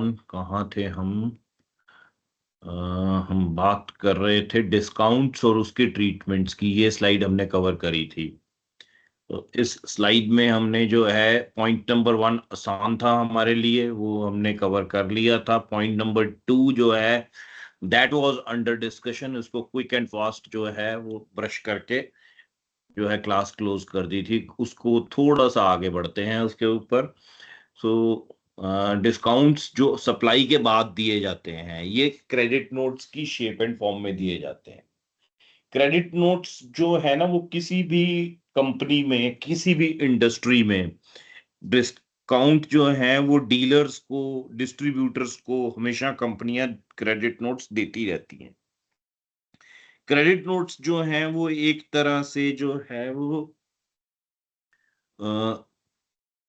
On कहाँ थे हम बात कर रहे थे डिस्काउंट्स और उसकी ट्रीटमेंट्स की। ये स्लाइड हमने कवर करी थी। तो इस स्लाइड में हमने जो है पॉइंट नंबर 1 आसान था हमारे लिए, वो हमने कवर कर लिया था। पॉइंट नंबर 2 जो है दैट वाज अंडर डिस्कशन, उसको क्विक एंड फास्ट जो है वो ब्रश करके जो है क्लास क्लोज कर दी थी। उसको थोड़ा सा आगे बढ़ते हैं उसके ऊपर। सो डिस्काउंट्स जो सप्लाई के बाद दिए जाते हैं, ये क्रेडिट नोट्स की शेप एंड फॉर्म में दिए जाते हैं। क्रेडिट नोट्स जो है ना, वो किसी भी कंपनी में, किसी भी इंडस्ट्री में डिस्काउंट जो है वो डीलर्स को, डिस्ट्रीब्यूटर्स को हमेशा कंपनियां क्रेडिट नोट्स देती रहती हैं। क्रेडिट नोट्स जो हैं वो एक तरह से जो है वो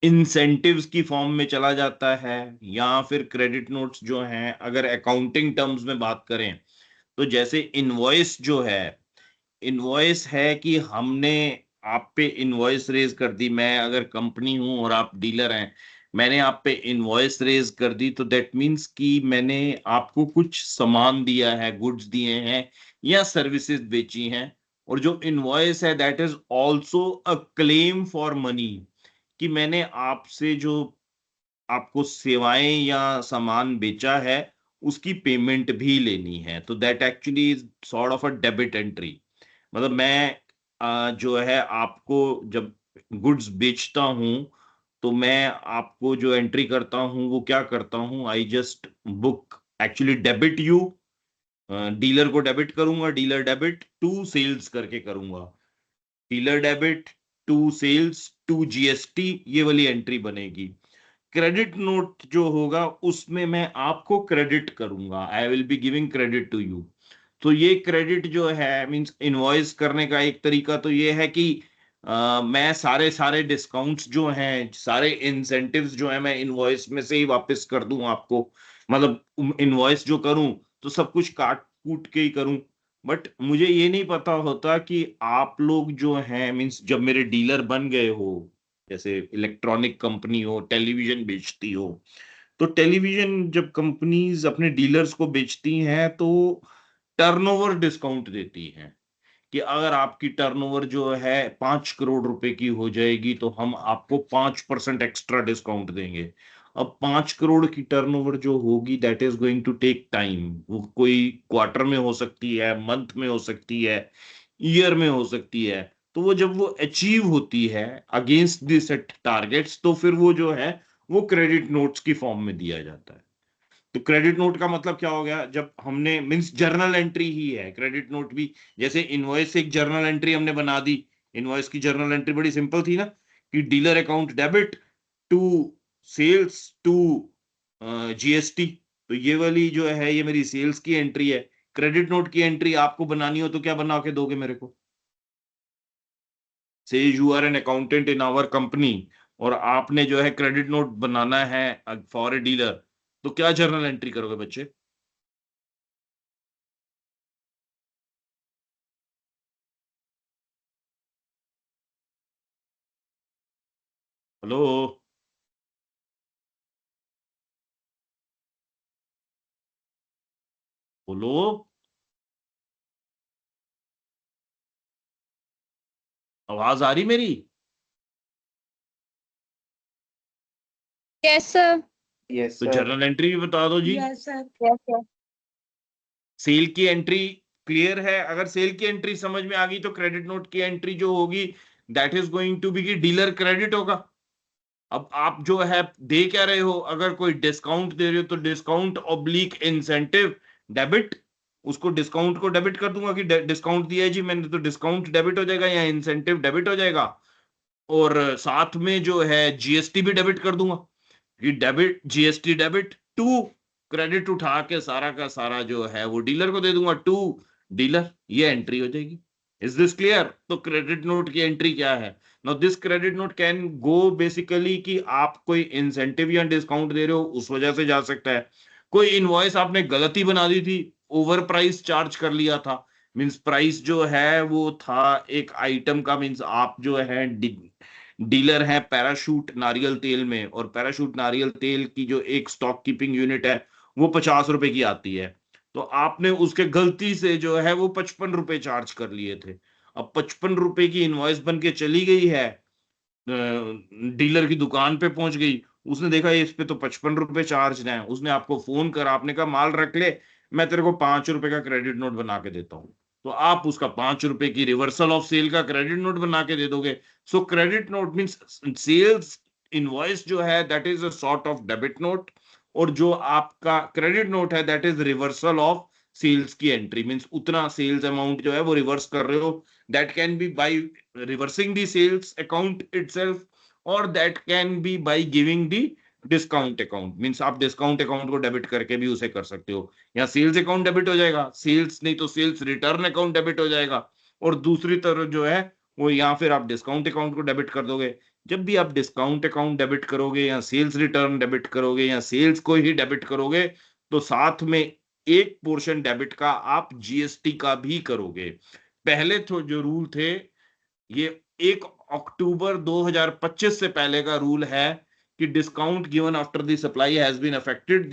इंसेंटिव्स की फॉर्म में चला जाता है, या फिर क्रेडिट नोट्स जो हैं अगर अकाउंटिंग टर्म्स में बात करें तो जैसे इनवॉइस जो है, इनवॉइस है कि हमने आप पे इनवॉइस रेज कर दी। मैं अगर कंपनी हूं और आप डीलर हैं, मैंने आप पे इनवॉइस रेज कर दी, तो दैट मींस कि मैंने आपको कुछ सामान दिया है, गुड्स दिए हैं या सर्विसेज बेची हैं। और जो इनवॉइस है that is also a claim for money, कि मैंने आपसे जो आपको सेवाएं या सामान बेचा है उसकी पेमेंट भी लेनी है। तो that actually is sort of a debit entry. मतलब मैं जो है आपको जब गुड्स बेचता हूं, तो मैं आपको जो एंट्री करता हूं वो क्या करता हूं, I just book actually debit you. Dealer को डेबिट करूंगा, डीलर डेबिट टू सेल्स करके करूंगा, dealer debit to sales to GST, ये वाली एंट्री बनेगी। क्रेडिट नोट जो होगा उसमें मैं आपको क्रेडिट करूंगा, I will be giving credit to you. तो ये क्रेडिट जो है मींस इनवॉइस करने का एक तरीका तो ये है कि मैं सारे सारे डिस्काउंट्स जो हैं, सारे इंसेंटिव्स जो हैं, मैं इनवॉइस में से ही वापस कर दूं आपको। मतलब इनवॉइस जो करूं तो सब कुछ काट कूट के ही करूं। बट मुझे ये नहीं पता होता कि आप लोग जो हैं मींस जब मेरे डीलर बन गए हो, जैसे इलेक्ट्रॉनिक कंपनी हो, टेलीविजन बेचती हो, तो टेलीविजन जब कंपनीज अपने डीलर्स को बेचती हैं तो टर्नओवर डिस्काउंट देती हैं, कि अगर आपकी टर्नओवर जो है 5 करोड़ रुपए की हो जाएगी तो हम आपको 5% एक्स्ट्रा डिस्काउंट देंगे। अब 5 करोड़ की टर्नओवर जो होगी that is going to take time. वो कोई क्वार्टर में हो सकती है, मंथ में हो सकती है, ईयर में हो सकती है। तो वो जब वो अचीव होती है अगेंस्ट द सेट टारगेट्स, तो फिर वो जो है वो क्रेडिट नोट्स की फॉर्म में दिया जाता है। तो क्रेडिट नोट का मतलब क्या हो गया, जब हमने मींस जर्नल एंट्री ही है क्रेडिट नोट भी। जैसे इनवॉइस एक जर्नल एंट्री हमने बना दी, इनवॉइस की जर्नल एंट्री बड़ी सिंपल थी ना, कि dealer account debit to sales to GST. तो ये वाली जो है ये मेरी सेल्स की एंट्री है। क्रेडिट नोट की एंट्री आपको बनानी हो तो क्या बना के दोगे मेरे को? Say you are an accountant in our company और आपने जो है क्रेडिट नोट बनाना है फॉर ए डीलर, तो क्या जर्नल एंट्री करोगे बच्चे? हेलो, बोलो। आवाज आ रही मेरी? Yes sir. यस तो सर। जर्नल एंट्री भी बता दो जी। Yes sir. Yes sir. Sale की एंट्री क्लियर है? अगर सेल की एंट्री समझ में आ गई तो क्रेडिट नोट की एंट्री जो होगी that is going to be कि डीलर क्रेडिट होगा। अब आप जो है दे क्या रहे हो, अगर कोई डिस्काउंट दे रहे हो तो डिस्काउंट ऑब्लिक इंसेंटिव डेबिट, उसको डिस्काउंट को डेबिट कर दूंगा कि डिस्काउंट दिया है जी मैंने, तो डिस्काउंट डेबिट हो जाएगा या इंसेंटिव डेबिट हो जाएगा। और साथ में जो है जीएसटी भी डेबिट कर दूंगा, कि debit GST debit to credit उठा के सारा का सारा जो है वो डीलर को दे दूंगा टू डीलर, ये एंट्री हो जाएगी। Is this clear? तो क्रेडिट नोट की एंट्री क्या है? Now this credit note can go basically कि आप कोई इंसेंटिव या डिस्काउंट दे रहे हो उस वजह से जा सकता है। कोई इनवॉइस आपने गलती बना दी थी, ओवर प्राइस चार्ज कर लिया था, मींस प्राइस जो है वो था एक आइटम का, मींस आप जो है डीलर है पैराशूट नारियल तेल में, और पैराशूट नारियल तेल की जो एक स्टॉक कीपिंग यूनिट है वो 50 रुपए की आती है, तो आपने उसके गलती से जो है वो 55 रुपए चार्ज कर लिए थे। अब 55 रुपए की इनवॉइस बन के चली गई है, डीलर की दुकान पे पहुंच गई, उसने देखा ये इस पे तो 55 रुपए चार्ज है, उसने आपको फोन करा, आपने कहा माल रख ले, मैं तेरे को 5 रुपए का क्रेडिट नोट बना के देता हूँ, तो आप उसका 5 रुपए की रिवर्सल ऑफ सेल का क्रेडिट नोट बना के दे दोगे। So credit note means sales invoice जो है that is a sort of debit note, और जो आपका क्रेडिट नोट है that is reversal of sales की एंट्री, मीन्स उतना सेल्स अमाउंट जो है वो रिवर्स कर रहे हो, that can be by reversing the sales account itself, or that can be by giving the discount account, means आप डिस्काउंट अकाउंट को डेबिट करके भी उसे कर सकते हो, या सेल्स अकाउंट डेबिट हो जाएगा, सेल्स नहीं तो सेल्स रिटर्न अकाउंट डेबिट हो जाएगा, और दूसरी तरफ जो है वो या फिर आप डिस्काउंट अकाउंट को डेबिट कर दोगे। जब भी आप डिस्काउंट अकाउंट डेबिट करोगे या सेल्स रिटर्न डेबिट करोगे या सेल्स को ही डेबिट करोगे, तो साथ में एक पोर्शन डेबिट का आप जीएसटी का भी करोगे। पहले तो जो रूल थे, ये 1 अक्टूबर 2025 से पहले का रूल है कि discount given after the supply has been affected,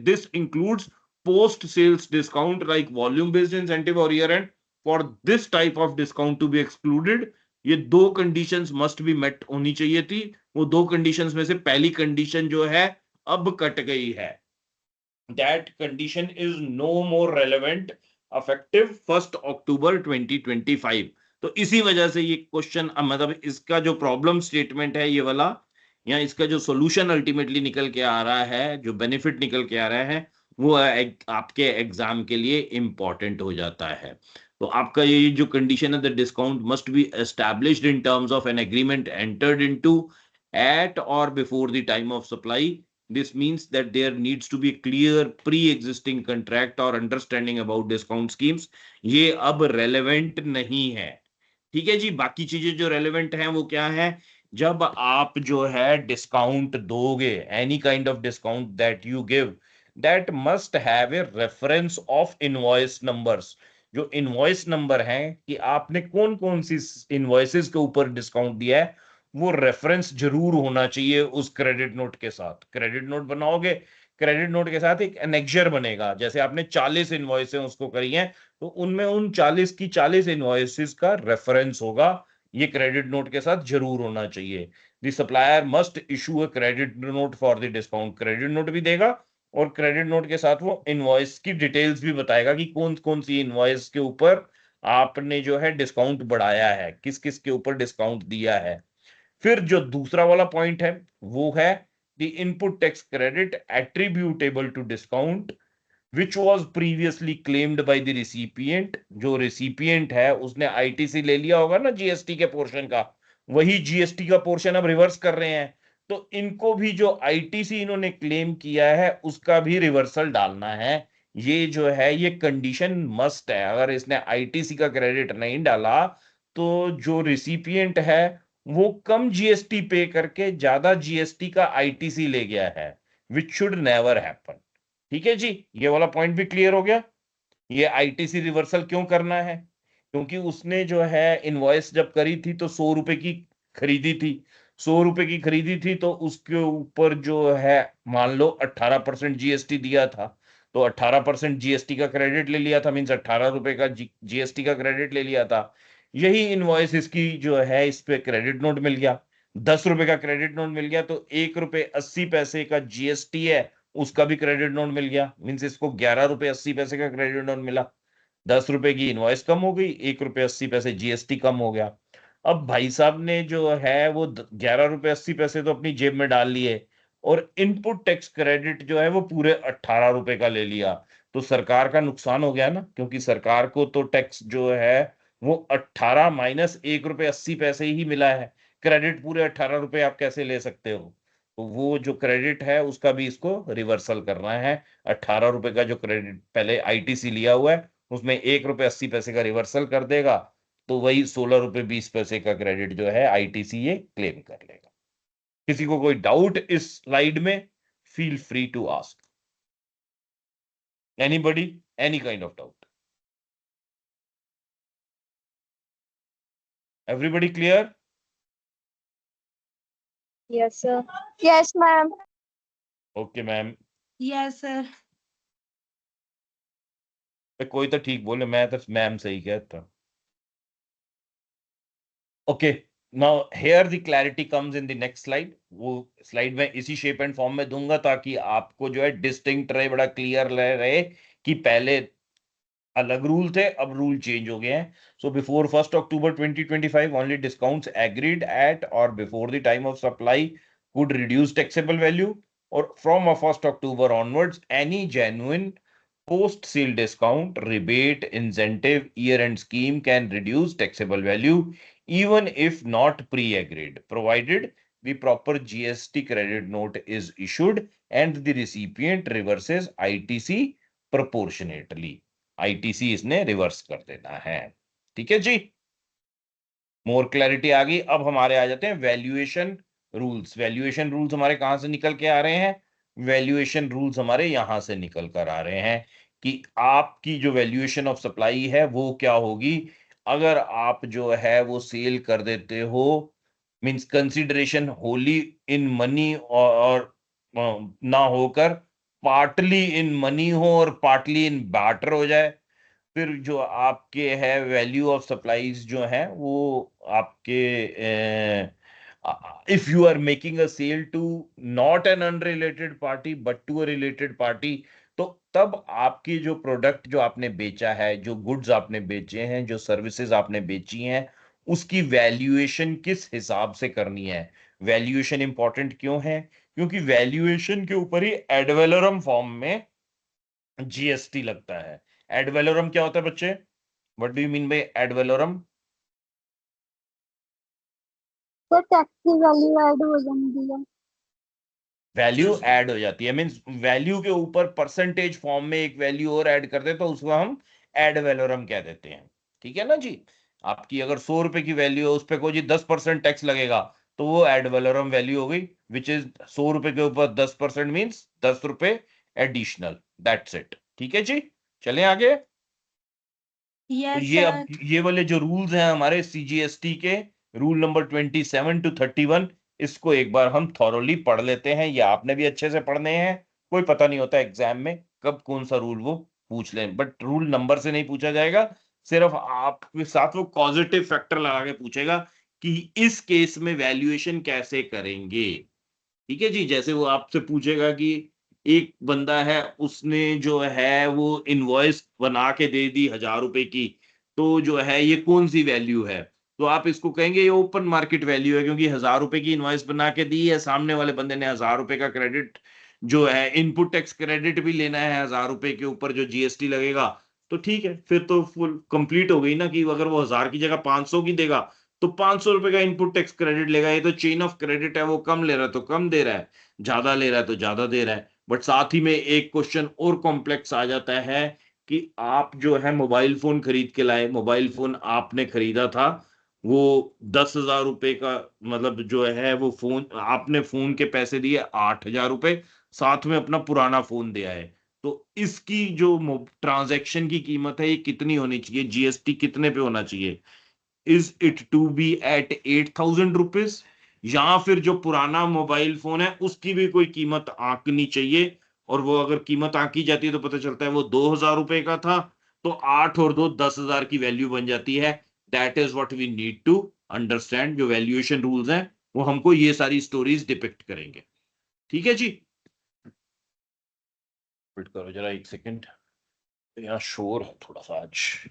this includes post sales discount like volume based incentive और year end, for this type of discount to be excluded, ये दो कंडीशंस मस्ट बी मेट होनी चाहिए थी, वो दो conditions में से पहली कंडीशन जो है अब कट गई है, that condition is no more relevant effective 1 अक्टूबर 2025। तो इसी वजह से ये क्वेश्चन, मतलब इसका जो प्रॉब्लम स्टेटमेंट है ये वाला, या इसका जो सॉल्यूशन अल्टीमेटली निकल के आ रहा है, जो बेनिफिट निकल के आ रहा है, वो आपके एग्जाम के लिए इंपॉर्टेंट हो जाता है। तो आपका ये जो कंडीशन है, the discount must be established in terms of an agreement entered into at or before the time of supply. This means that there needs to be clear pre-existing contract or understanding about discount schemes. ये अब relevant नहीं है। ठीक है जी, बाकी चीजें जो relevant हैं वो क्या है, जब आप जो है डिस्काउंट दोगे, any kind of discount that you give, that must have a reference of invoice numbers। जो इनवॉइस नंबर है कि आपने कौन कौन सी इनवॉइसेस के ऊपर डिस्काउंट दिया है, वो रेफरेंस जरूर होना चाहिए उस क्रेडिट नोट के साथ। क्रेडिट नोट बनाओगे, क्रेडिट नोट के साथ एक एनेक्जर बनेगा, जैसे आपने 40 इनवॉइस उसको करी हैं, तो उनमें उन 40 की 40 इनवॉइसेस का रेफरेंस होगा, ये क्रेडिट नोट के साथ जरूर होना चाहिए। The supplier must issue a credit note for the discount, credit note भी देगा और क्रेडिट नोट के साथ वो इनवॉइस की डिटेल्स भी बताएगा कि कौन कौन सी इनवॉइस के ऊपर आपने जो है डिस्काउंट बढ़ाया है, किस किस के ऊपर डिस्काउंट दिया है। फिर जो दूसरा वाला पॉइंट है वो है the input tax credit attributable to discount which was previously claimed by the recipient. जो रिसिपिएंट है उसने आईटीसी ले लिया होगा ना जीएसटी के पोर्शन का, वही जीएसटी का पोर्शन अब रिवर्स कर रहे हैं, तो इनको भी जो आईटीसी इन्होंने क्लेम किया है उसका भी रिवर्सल डालना है। ये जो है ये कंडीशन मस्ट है, अगर इसने आईटीसी का क्रेडिट नहीं डाला तो जो रिसिपिएंट है वो कम जीएसटी पे करके ज्यादा जीएसटी का आईटीसी ले गया है, विच शुड नेवर हैपन। ठीक है जी, ये वाला पॉइंट भी क्लियर हो गया। ये आईटीसी रिवर्सल क्यों करना है, क्योंकि उसने जो है इनवॉइस जब करी थी तो 100 रुपए की खरीदी थी, 100 रुपए की खरीदी थी, तो उसके ऊपर जो है मान लो 18% जीएसटी दिया था, तो 18% जीएसटी का क्रेडिट ले लिया था, मीन्स 18 रुपए का जीएसटी का क्रेडिट ले लिया था। यही इनवॉइस इसकी जो है इस पे क्रेडिट नोट मिल गया, 10 रुपए का क्रेडिट नोट मिल गया, तो 1 रुपए 80 पैसे का जीएसटी है उसका भी क्रेडिट नोट मिल गया, मीन्स इसको 11 रुपए 80 पैसे का क्रेडिट नोट मिला। 10 रुपए की इनवॉइस कम हो गई, 1 रुपए 80 पैसे जीएसटी कम हो गया। अब भाई साहब ने जो है वो 11 रुपए 80 पैसे तो अपनी जेब में डाल लिए, और इनपुट टैक्स क्रेडिट जो है वो पूरे 18 रुपए का ले लिया, तो सरकार का नुकसान हो गया ना, क्योंकि सरकार को तो टैक्स जो है वो 18 माइनस 1 रुपए 80 पैसे ही मिला है, क्रेडिट पूरे 18 रुपए आप कैसे ले सकते हो। तो वो जो क्रेडिट है उसका भी इसको रिवर्सल करना है। 18 रुपए का जो क्रेडिट पहले आईटीसी लिया हुआ है उसमें 1 रुपए 80 पैसे का रिवर्सल कर देगा, तो वही 16 रुपए 20 पैसे का क्रेडिट जो है आईटीसी ये क्लेम कर लेगा। किसी को कोई डाउट इस स्लाइड में, feel free to ask anybody, any kind of doubt. Everybody clear? Yes, sir. Yes, ma'am. Okay ma'am, yes sir. कोई तो ठीक बोले, मैं तो मैम सही कहता। Okay, now here the clarity comes in the next slide. वो स्लाइड में इसी शेप एंड फॉर्म में दूंगा ताकि आपको जो है डिस्टिंक्ट रहे, बड़ा क्लियर रहे कि पहले अलग रूल थे, अब रूल चेंज हो गए हैं। So before 1 October 2025 only discounts agreed at or before the time of supply could reduce taxable value, और from 1 October onwards any genuine post sale discount, rebate, incentive, year end scheme can reduce taxable value even if not pre-agreed, provided the proper GST credit note is issued and the recipient reverses ITC proportionately। ITC इसने reverse कर देना है। ठीक है जी, more clarity आ गई। अब हमारे आ जाते हैं वैल्यूएशन रूल्स। वैल्यूएशन रूल्स हमारे कहां से निकल के आ रहे हैं? वैल्यूएशन रूल्स हमारे यहां से निकल कर आ रहे हैं कि आपकी जो वैल्यूएशन ऑफ सप्लाई है वो क्या होगी अगर आप जो है वो सेल कर देते हो, means consideration Holi in money और ना होकर पार्टली इन मनी हो और पार्टली इन बैटर हो जाए, फिर जो आपके है वैल्यू ऑफ सप्लाईज जो है वो आपके if you are making a sale to not an unrelated party but to a related party, तो तब आपकी जो प्रोडक्ट जो आपने बेचा है, जो गुड्स आपने बेचे हैं, जो सर्विसेज आपने बेची हैं, उसकी वैल्यूएशन किस हिसाब से करनी है। वैल्यूएशन इंपॉर्टेंट क्यों है? क्योंकि वैल्यूएशन के ऊपर ही एड वैलोरम फॉर्म में जीएसटी लगता है। एड वैलोरम क्या होता है बच्चे? What do you mean by ad valorem? तो टैक्स की वैल्यू ऐड हो जाती है। वैल्यू ऐड हो जाती है, मींस वैल्यू के ऊपर परसेंटेज फॉर्म में एक वैल्यू और ऐड कर दे तो उसको हम एड वैलोरम कह देते हैं। ठीक है ना जी? आपकी अगर 100 रुपए की वैल्यू है, उस पे को जी 10% टैक्स लगेगा, तो वो एड वैलोरम वैल्यू हो गई, विच इज 100 रुपए के ऊपर 10% मीन्स 10 रुपए एडिशनल। That's it. ठीक है जी, चलें आगे। तो यस ये अब सर। ये वाले जो रूल्स हैं हमारे सीजीएसटी के, रूल नंबर 27 to 31, इसको एक बार हम थॉरोली पढ़ लेते हैं। ये आपने भी अच्छे से पढ़ने हैं, कोई पता नहीं होता एग्जाम में कब कौन सा रूल वो पूछ लें, बट रूल नंबर से नहीं पूछा जाएगा, सिर्फ आपके साथ वो पॉजिटिव फैक्टर लगा के पूछेगा कि इस केस में वैल्यूएशन कैसे करेंगे। ठीक है जी, जैसे वो आपसे पूछेगा कि एक बंदा है, उसने जो है वो इनवॉइस बना के दे दी 1000 रुपए की, तो जो है ये कौन सी वैल्यू है? तो आप इसको कहेंगे ये ओपन मार्केट वैल्यू है, क्योंकि 1000 रुपए की इनवॉइस बना के दी है, सामने वाले बंदे ने 1000 रुपए का क्रेडिट जो है इनपुट टैक्स क्रेडिट भी लेना है 1000 रुपए के ऊपर जो जीएसटी लगेगा, तो ठीक है, फिर तो फुल कंप्लीट हो गई ना कि अगर वो 1000 की जगह 500 की देगा तो 500 रुपए का इनपुट टैक्स क्रेडिट लेगा। ये तो चेन ऑफ क्रेडिट है, वो कम ले रहा है तो कम दे रहा है, ज्यादा ले रहा है तो ज्यादा दे रहा है। बट साथ ही में एक क्वेश्चन और कॉम्प्लेक्स आ जाता है कि आप जो है मोबाइल फोन खरीद के लाए, मोबाइल फोन आपने खरीदा था, वो 10,000 रुपए का, मतलब जो है वो फोन आपने फोन के पैसे दिए 8,000 रुपए, साथ में अपना पुराना फोन दिया है, तो इसकी जो ट्रांजैक्शन की कीमत है ये कितनी होनी चाहिए, जीएसटी कितने पे होना चाहिए? Is it to be at 8,000 rupees, या फिर जो पुराना मोबाइल फोन है उसकी भी कोई कीमत आंकनी चाहिए, और वो अगर कीमत आंकी जाती है तो पता चलता है वो 2,000 रुपए का था, तो 8 और 2 10,000 की वैल्यू बन जाती है। That is what we need to understand. जो वैल्यूएशन रूल्स हैं वो हमको ये सारी स्टोरीज डिपिक्ट करेंगे। ठीक है जी, वेट करो जरा एक सेकेंड, यहाँ शोर है थोड़ा सा आज।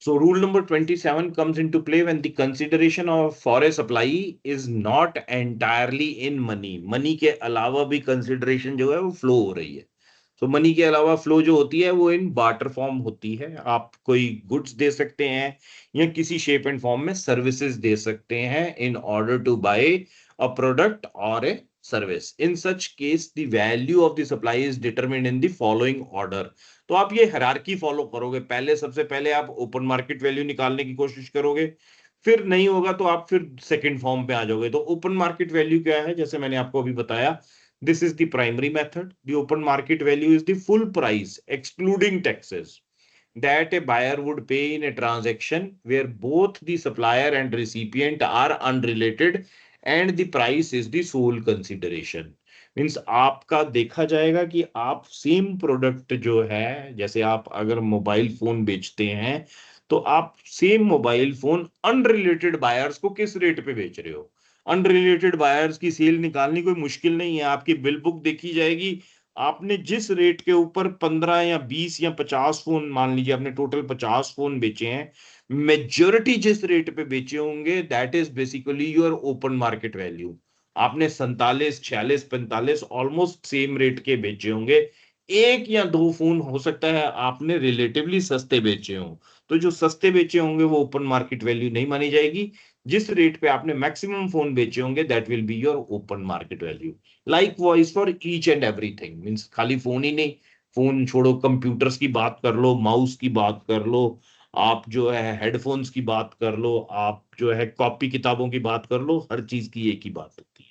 So rule number 27 comes into play when the consideration of for a supply is not entirely in money. Money के अलावा भी consideration जो है वो flow हो रही है। तो मनी के अलावा फ्लो जो होती है वो इन बार्टर फॉर्म होती है। आप कोई गुड्स दे सकते हैं या किसी शेप एंड फॉर्म में सर्विसेज दे सकते हैं in order to buy a product or a service. In such case the value of the supply is determined in the following order. तो आप ये हायरार्की फॉलो करोगे, पहले सबसे पहले आप ओपन मार्केट वैल्यू निकालने की कोशिश करोगे, फिर नहीं होगा तो आप फिर सेकंड फॉर्म पे आ जाओगे। तो ओपन मार्केट वैल्यू क्या है, जैसे मैंने आपको अभी बताया, this is the primary method. The open market value is the full price excluding taxes that a buyer would pay in a transaction where both the supplier and recipient are unrelated and the price is the sole consideration. Means आपका देखा जाएगा कि आप same product जो है, जैसे आप अगर मोबाइल फोन बेचते हैं तो आप same mobile phone unrelated buyers को किस रेट पे बेच रहे हो। अनरिलेटेड बायर्स की सेल निकालनी कोई मुश्किल नहीं है, आपकी बिल बुक देखी जाएगी, आपने जिस रेट के ऊपर 15 या 20 या 50 फोन, मान लीजिए आपने टोटल 50 फोन बेचे हैं, मेजोरिटी जिस रेट पे बेचे होंगे that is basically your open market value. आपने 47, 46, 45 ऑलमोस्ट सेम रेट के बेचे होंगे। एक या दो फोन हो सकता है आपने रिलेटिवली सस्ते बेचे हों, तो जो सस्ते बेचे होंगे वो ओपन मार्केट वैल्यू नहीं मानी जाएगी। जिस रेट पे आपने मैक्सिमम फोन बेचे होंगे that will be your open market value. Like wise for each and everything, means खाली फोन ही नहीं, फोन छोड़ो, कंप्यूटर्स की बात कर लो, माउस की बात कर लो, आप जो है हेडफोन्स की बात कर लो, आप जो है कॉपी किताबों की बात कर लो, हर चीज की एक ही बात होती है।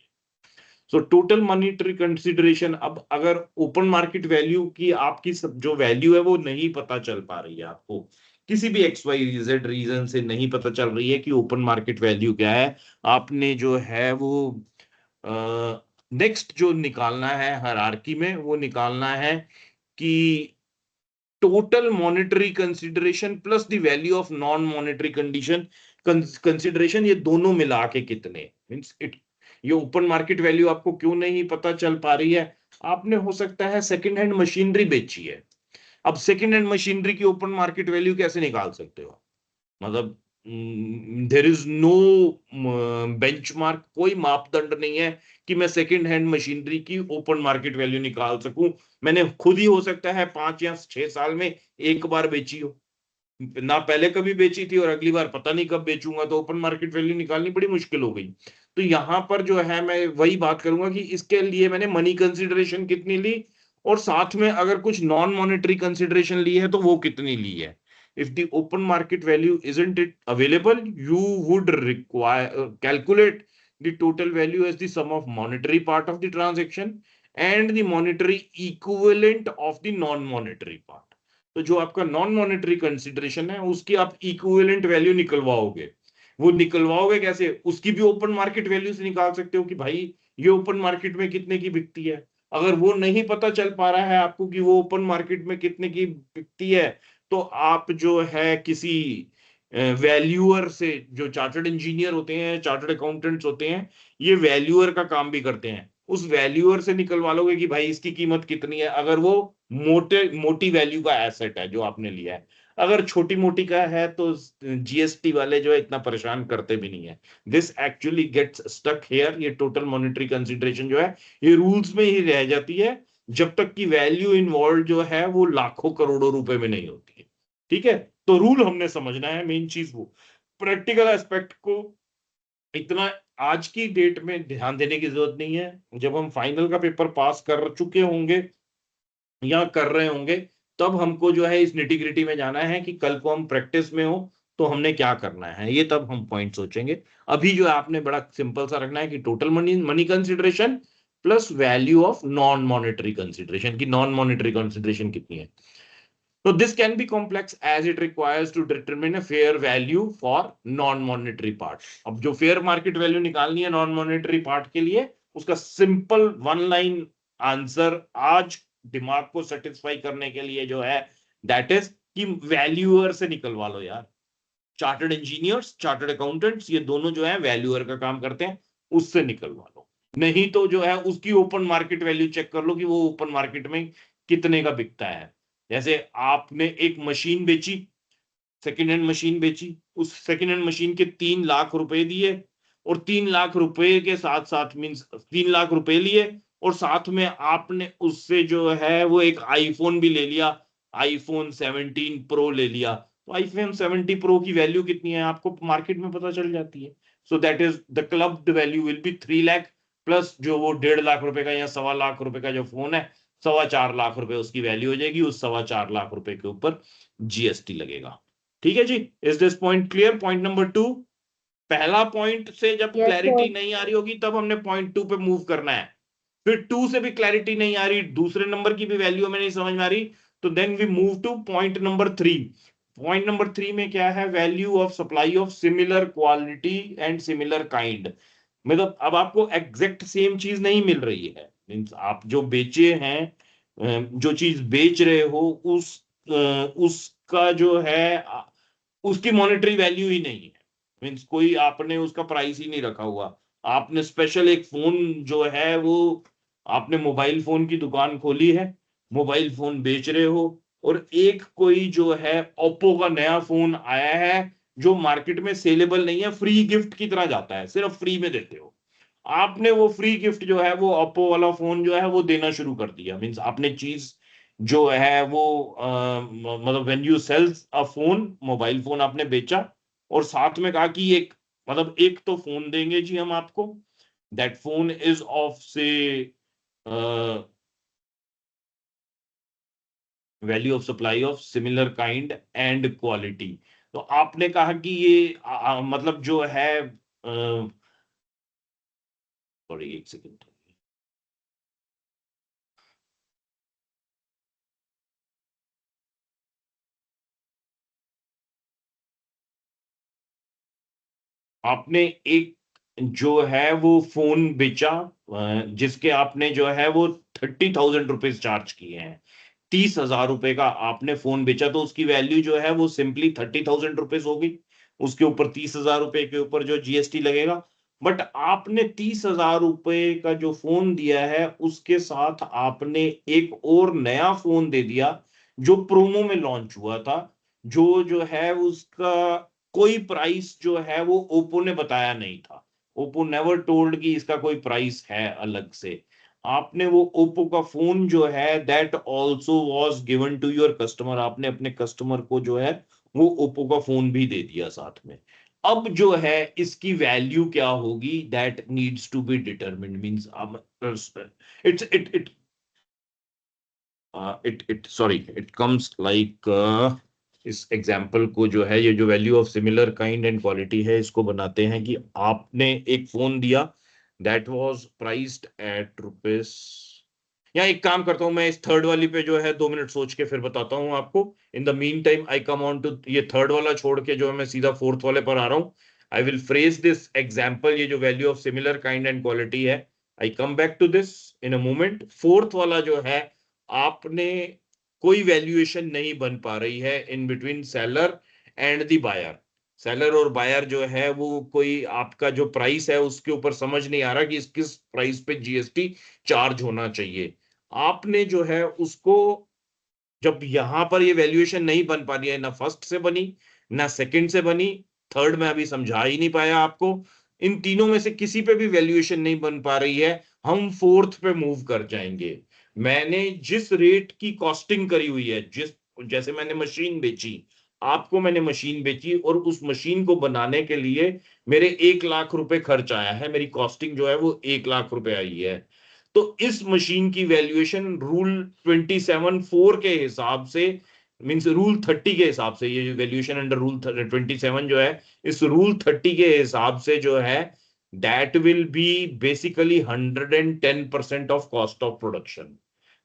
सो टोटल मॉनिटरी कंसिडरेशन, अब अगर ओपन मार्केट वैल्यू की आपकी सब जो वैल्यू है वो नहीं पता चल पा रही है, आपको किसी भी एक्स वाई जेड रीजन से नहीं पता चल रही है कि ओपन मार्केट वैल्यू क्या है, आपने जो है वो नेक्स्ट जो निकालना है हायरार्की में, वो निकालना है कि total monetary consideration plus the value of non monetary condition consideration, ये दोनों मिला के कितने, मींस इट, ये ओपन मार्केट वैल्यू आपको क्यों नहीं पता चल पा रही है। आपने हो सकता है सेकंड हैंड मशीनरी बेची है, अब सेकंड हैंड मशीनरी की ओपन मार्केट वैल्यू कैसे निकाल सकते हो, मतलब देर इज नो बेंचमार्क, कोई मापदंड नहीं है कि मैं सेकंड हैंड मशीनरी की ओपन मार्केट वैल्यू निकाल सकूं। मैंने खुद ही हो सकता है 5 या 6 साल में एक बार बेची हो, ना पहले कभी बेची थी और अगली बार पता नहीं कब बेचूंगा, तो ओपन मार्केट वैल्यू निकालनी बड़ी मुश्किल हो गई। तो यहां पर जो है मैं वही बात करूंगा कि इसके लिए मैंने मनी कंसिडरेशन कितनी ली, और साथ में अगर कुछ नॉन मॉनेटरी कंसिडरेशन ली है तो वो कितनी ली है। if the open market value isn't it available, you would require calculate the total value as the sum of monetary part of the transaction and the monetary equivalent of the non monetary part। तो जो आपका non monetary consideration है उसकी आप equivalent value निकलवाओगे। वो निकलवाओगे कैसे, उसकी भी ओपन मार्केट वैल्यू से निकाल सकते हो कि भाई ये ओपन मार्केट में कितने की बिकती है। अगर वो नहीं पता चल पा रहा है आपको कि वो ओपन मार्केट में कितने की बिकती है, तो आप जो है किसी वैल्यूअर से, जो चार्टर्ड इंजीनियर होते हैं, चार्टर्ड अकाउंटेंट्स होते हैं, ये वैल्यूअर का काम भी करते हैं, उस वैल्यूअर से निकलवा लोगे कि भाई इसकी कीमत कितनी है, अगर वो मोटी वैल्यू का एसेट है जो आपने लिया है। अगर छोटी मोटी का है तो जीएसटी वाले जो है इतना परेशान करते भी नहीं है। This actually gets stuck here, ये टोटल मॉनेटरी कंसिडरेशन जो है ये रूल्स में ही रह जाती है जब तक कि वैल्यू इन्वॉल्व जो है वो लाखों करोड़ों रुपए में नहीं होती है। ठीक है, तो रूल हमने समझना है, मेन चीज वो प्रैक्टिकल एस्पेक्ट को इतना आज की डेट में ध्यान देने की जरूरत नहीं है। जब हम फाइनल का पेपर पास कर चुके होंगे या कर रहे होंगे, तब हमको जो है इस निटी ग्रिटी में जाना है कि कल को हम प्रैक्टिस में हो तो हमने क्या करना है, ये तब हम पॉइंट सोचेंगे। अभी जो है आपने बड़ा सिंपल सा रखना है कि total money consideration plus value of non monetary consideration, की नॉन मॉनेटरी कंसिडरेशन कितनी है। So this can be complex as it requires to determine a fair value for non-monetary part। अब जो fair market value निकालनी है non-monetary part के लिए, उसका simple one line answer आज दिमाग को satisfy करने के लिए जो है that is कि valuer से निकलवा लो यार। चार्टर्ड इंजीनियर्स, चार्टर्ड अकाउंटेंट्स, ये दोनों जो है वैल्यूअर का काम करते हैं, उससे निकलवा लो। नहीं तो जो है उसकी ओपन मार्केट वैल्यू चेक कर लो कि वो ओपन मार्केट में कितने का बिकता है। जैसे आपने एक मशीन बेची, सेकेंड हैंड मशीन बेची, उस सेकेंड हैंड मशीन के 3 लाख रुपए दिए, और 3 लाख रुपए के साथ साथ मीन्स 3 लाख रुपए लिए और साथ में आपने उससे जो है वो एक आईफोन भी ले लिया, आईफोन 17 प्रो ले लिया, तो आईफोन 70 प्रो की वैल्यू कितनी है आपको मार्केट में पता चल जाती है। So that is the clubbed value will be 3 lakh plus जो वो 1.5 लाख रुपए का या 1.25 लाख रुपए का जो फोन है, 4.25 लाख रुपए उसकी वैल्यू हो जाएगी, उस 4.25 लाख रुपए के ऊपर जीएसटी लगेगा। ठीक है जी, is this point clear? Point number 2। पहला पॉइंट से जब Yes, क्लैरिटी sir. नहीं आ रही होगी तब हमने पॉइंट 2 पे मूव करना है। फिर 2 से भी क्लैरिटी नहीं आ रही, दूसरे नंबर की भी वैल्यू हमें नहीं समझ में आ रही, तो then we move to point number 3। Point number 3 में क्या है? Value of supply of similar quality and similar kind. मतलब अब आपको एग्जैक्ट सेम चीज नहीं मिल रही है, मींस आप जो बेचे हैं, जो चीज बेच रहे हो उसका जो है उसकी मॉनेटरी वैल्यू ही नहीं है, मीन्स कोई आपने उसका प्राइस ही नहीं रखा हुआ। आपने स्पेशल एक फोन जो है वो आपने मोबाइल फोन की दुकान खोली है, मोबाइल फोन बेच रहे हो, और एक कोई जो है ओप्पो का नया फोन आया है जो मार्केट में सेलेबल नहीं है, फ्री गिफ्ट की तरह जाता है, सिर्फ फ्री में देते हो। आपने वो फ्री गिफ्ट जो है वो ओप्पो वाला फोन जो है वो देना शुरू कर दिया, मीन्स आपने चीज जो है वो मतलब when you sell a phone, mobile phone आपने बेचा और साथ में कहा कि एक मतलब एक तो फोन देंगे जी हम आपको, दैट फोन इज ऑफ से value of supply of similar kind and quality. तो आपने कहा कि ये मतलब जो है सॉरी एक सेकेंड, आपने एक जो है वो फोन बेचा जिसके आपने जो है वो 30,000 रुपीज चार्ज किए हैं, 30,000 रुपए का आपने फोन बेचा, तो उसकी वैल्यू जो है वो सिंपली 30,000 रुपीज होगी, उसके ऊपर 30,000 रुपए के ऊपर जो जीएसटी लगेगा। बट आपने 30,000 रुपए का जो फोन दिया है उसके साथ आपने एक और नया फोन दे दिया जो प्रोमो में लॉन्च हुआ था, जो है उसका कोई प्राइस जो है वो ओप्पो ने बताया नहीं था। ओप्पो नेवर टोल्ड कि इसका कोई प्राइस है अलग से। आपने वो ओप्पो का फोन जो है that also was given to your customer, आपने अपने कस्टमर को जो है वो ओप्पो का फोन भी दे दिया साथ में। अब जो है इसकी वैल्यू क्या होगी that needs to be determined, means it's it it it sorry it comes like इस एग्जाम्पल को जो है ये जो value of similar kind and quality है इसको बनाते हैं कि आपने एक फोन दिया that was priced at rupees, या एक काम करता हूं मैं इस थर्ड वाली पे जो है 2 मिनट सोच के फिर बताता हूं आपको। In the mean time I come on to ये थर्ड वाला छोड़ के जो है मैं सीधा फोर्थ वाले पर आ रहा हूं। I will phrase this example, ये जो value of similar kind and quality है, I come back to this in a moment. Fourth वाला जो है आपने कोई वैल्यूएशन नहीं बन पा रही है in between seller and the buyer. Seller और बायर जो है वो कोई आपका जो प्राइस है उसके ऊपर समझ नहीं आ रहा कि किस प्राइस पे जीएसटी चार्ज होना चाहिए। आपने जो है उसको जब यहां पर ये वैल्यूएशन नहीं बन पा रही है, ना फर्स्ट से बनी ना सेकंड से बनी, थर्ड में अभी समझा ही नहीं पाया आपको, इन तीनों में से किसी पे भी वैल्यूएशन नहीं बन पा रही है, हम फोर्थ पे मूव कर जाएंगे। मैंने जिस रेट की कॉस्टिंग करी हुई है, जिस जैसे मैंने मशीन बेची, आपको मैंने मशीन बेची और उस मशीन को बनाने के लिए मेरे 1 लाख रुपए खर्च आया है, मेरी कॉस्टिंग जो है वो 1 लाख रुपए आई है। तो इस मशीन की वैल्यूएशन रूल 27(4) के हिसाब से, मींस रूल 30 के हिसाब से, ये वैल्यूएशन अंडर रूल 27 जो है इस रूल 30 के हिसाब से जो है that will be basically 110% of cost of production.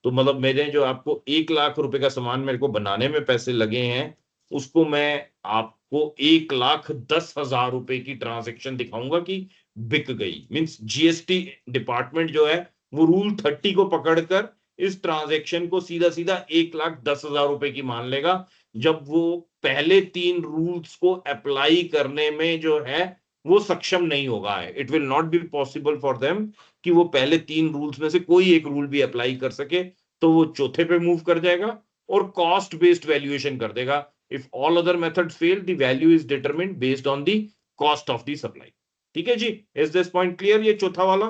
तो मतलब मेरे जो आपको 1 लाख रुपए का सामान मेरे को बनाने में पैसे लगे हैं, उसको मैं आपको 1,10,000 रुपए की ट्रांजेक्शन दिखाऊंगा कि बिक गई, मींस जीएसटी डिपार्टमेंट जो है वो रूल 30 को पकड़कर इस ट्रांजेक्शन को सीधा सीधा 1,10,000 रुपए की मान लेगा, जब वो पहले 3 रूल्स को अप्लाई करने में जो है वो सक्षम नहीं होगा है। It will not be possible for them कि वो पहले 3 रूल्स में से कोई एक रूल भी अप्लाई कर सके, तो वो चौथे पे मूव कर जाएगा और कॉस्ट बेस्ड वैल्यूएशन कर देगा। If all other method fail the value is determined based on the cost of the supply. ठीक है जी, इज दिस पॉइंट क्लियर? ये चौथा वाला।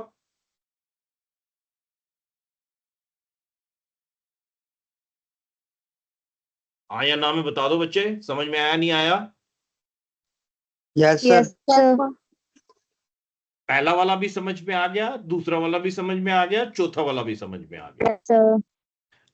आया ना में बता दो बच्चे, समझ में आया नहीं आया? Yes sir. Yes sir. पहला वाला भी समझ में आ गया, दूसरा वाला भी समझ में आ गया, चौथा वाला भी समझ में आ गया। Yes sir.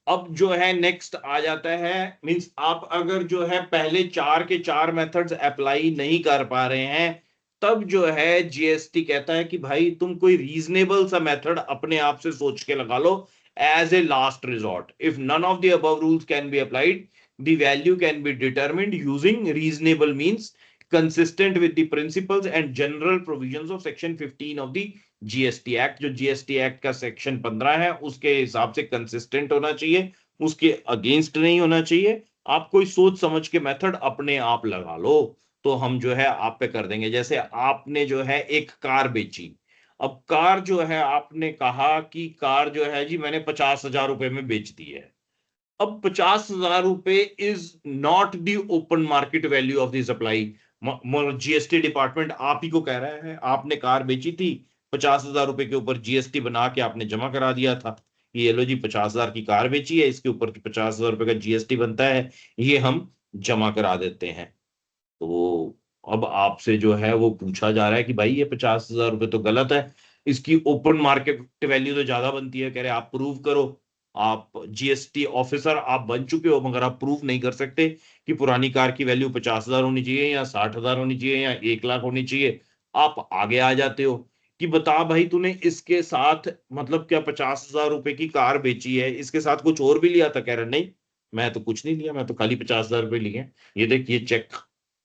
अब जो है नेक्स्ट आ जाता है, मींस आप अगर जो है पहले 4 के 4 मेथड्स अप्लाई नहीं कर पा रहे हैं, तब जो है जीएसटी कहता है कि भाई तुम कोई रीजनेबल सा मेथड अपने आप से सोच के लगा लो as a last resort. If none of the above rules can be applied, the value can be determined using reasonable means consistent with the principles and general provisions of section 15 of the GST act. जो GST act का section 15 है उसके हिसाब से consistent होना चाहिए, उसके against नहीं होना चाहिए। आप कोई सोच समझ के मेथड अपने आप लगा लो तो हम जो है आप पे कर देंगे। जैसे आपने जो है एक कार बेची, अब कार जो है आपने कहा कि कार जो है जी मैंने 50,000 रुपए में बेच दी है। अब 50,000 रुपए is not the open market value of the supply. GST department आप ही को कह रहा है, आपने कार बेची थी, 50,000 रुपए के ऊपर जीएसटी बना के आपने जमा करा दिया था, ये लो जी 50,000 की कार बेची है, इसके ऊपर 50,000 रुपए का जीएसटी बनता है, ये हम जमा करा देते हैं। तो अब आपसे जो है वो पूछा जा रहा है कि भाई ये 50,000 रुपए तो गलत है, इसकी ओपन मार्केट वैल्यू तो ज्यादा बनती है। कह रहे आप प्रूव करो। आप जीएसटी ऑफिसर आप बन चुके हो मगर आप प्रूव नहीं कर सकते कि पुरानी कार की वैल्यू 50,000 होनी चाहिए या 60,000 होनी चाहिए या 1 लाख होनी चाहिए। आप आगे आ जाते हो कि बता भाई तूने इसके साथ मतलब क्या 50,000 रुपए की कार बेची है, इसके साथ कुछ और भी लिया था? कह रहा नहीं मैं तो कुछ नहीं लिया, मैं तो खाली 50,000 रुपए लिए हैं, ये देख ये चेक।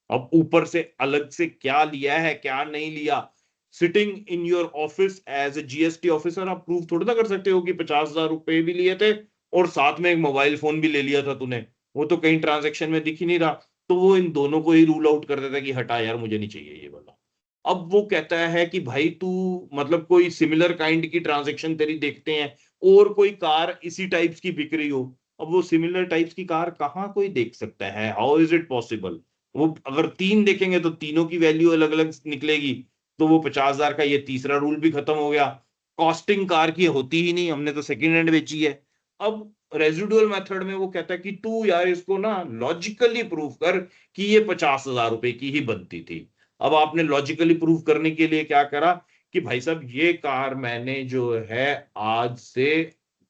अब ऊपर से अलग से क्या लिया है क्या नहीं लिया, sitting in your office as a GST officer आप प्रूव थोड़ा ना कर सकते हो कि 50,000 रुपए भी लिए थे और साथ में एक मोबाइल फोन भी ले लिया था तूने, वो तो कहीं ट्रांजेक्शन में दिख ही नहीं रहा। तो वो इन दोनों को ही रूल आउट कर देता है कि हटा यार मुझे नहीं चाहिए ये वाला। अब वो कहता है कि भाई तू मतलब कोई सिमिलर काइंड की ट्रांजेक्शन तेरी देखते हैं और कोई कार इसी टाइप्स की बिक रही हो। अब वो सिमिलर टाइप्स की कार कहाँ कोई देख सकता है? How is it possible? वो अगर 3 देखेंगे तो तीनों की वैल्यू अलग अलग निकलेगी, तो वो 50,000 का ये तीसरा रूल भी खत्म हो गया। कॉस्टिंग कार की होती ही नहीं, हमने तो सेकेंड हैंड बेची है। अब रेजिडुअल मेथड में वो कहता है कि तू यार इसको ना लॉजिकली प्रूव कर कि ये 50,000 रुपए की ही बनती थी। अब आपने लॉजिकली प्रूव करने के लिए क्या करा कि भाई साहब ये कार मैंने जो है आज से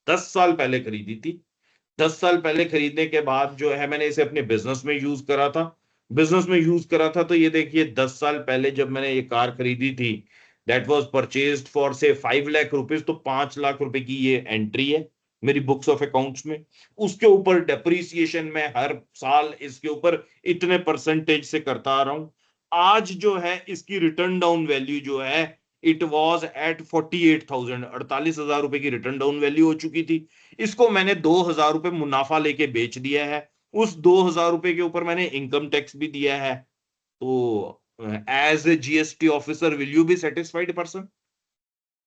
10 साल पहले खरीदी थी। 10 साल पहले खरीदने के बाद जो है मैंने इसे अपने बिजनेस में यूज करा था। बिजनेस में यूज करा था तो ये देखिए 10 साल पहले जब मैंने ये कार खरीदी थी, दैट वाज परचेज्ड फॉर से 5 लाख रुपीज, तो 5 लाख रुपए की ये एंट्री है मेरी बुक्स ऑफ अकाउंट्स में। उसके ऊपर डेप्रीसिएशन में हर साल इसके ऊपर इतने परसेंटेज से करता आ रहा हूं। आज जो है इसकी रिटर्न डाउन वैल्यू जो है इट वॉज एट 48,000, 48,000 रुपए की रिटर्न डाउन वैल्यू हो चुकी थी। इसको मैंने 2,000 रुपए मुनाफा लेके बेच दिया है, उस 2,000 रुपए के ऊपर मैंने इनकम टैक्स भी दिया है। तो as a GST officer will you be satisfied person?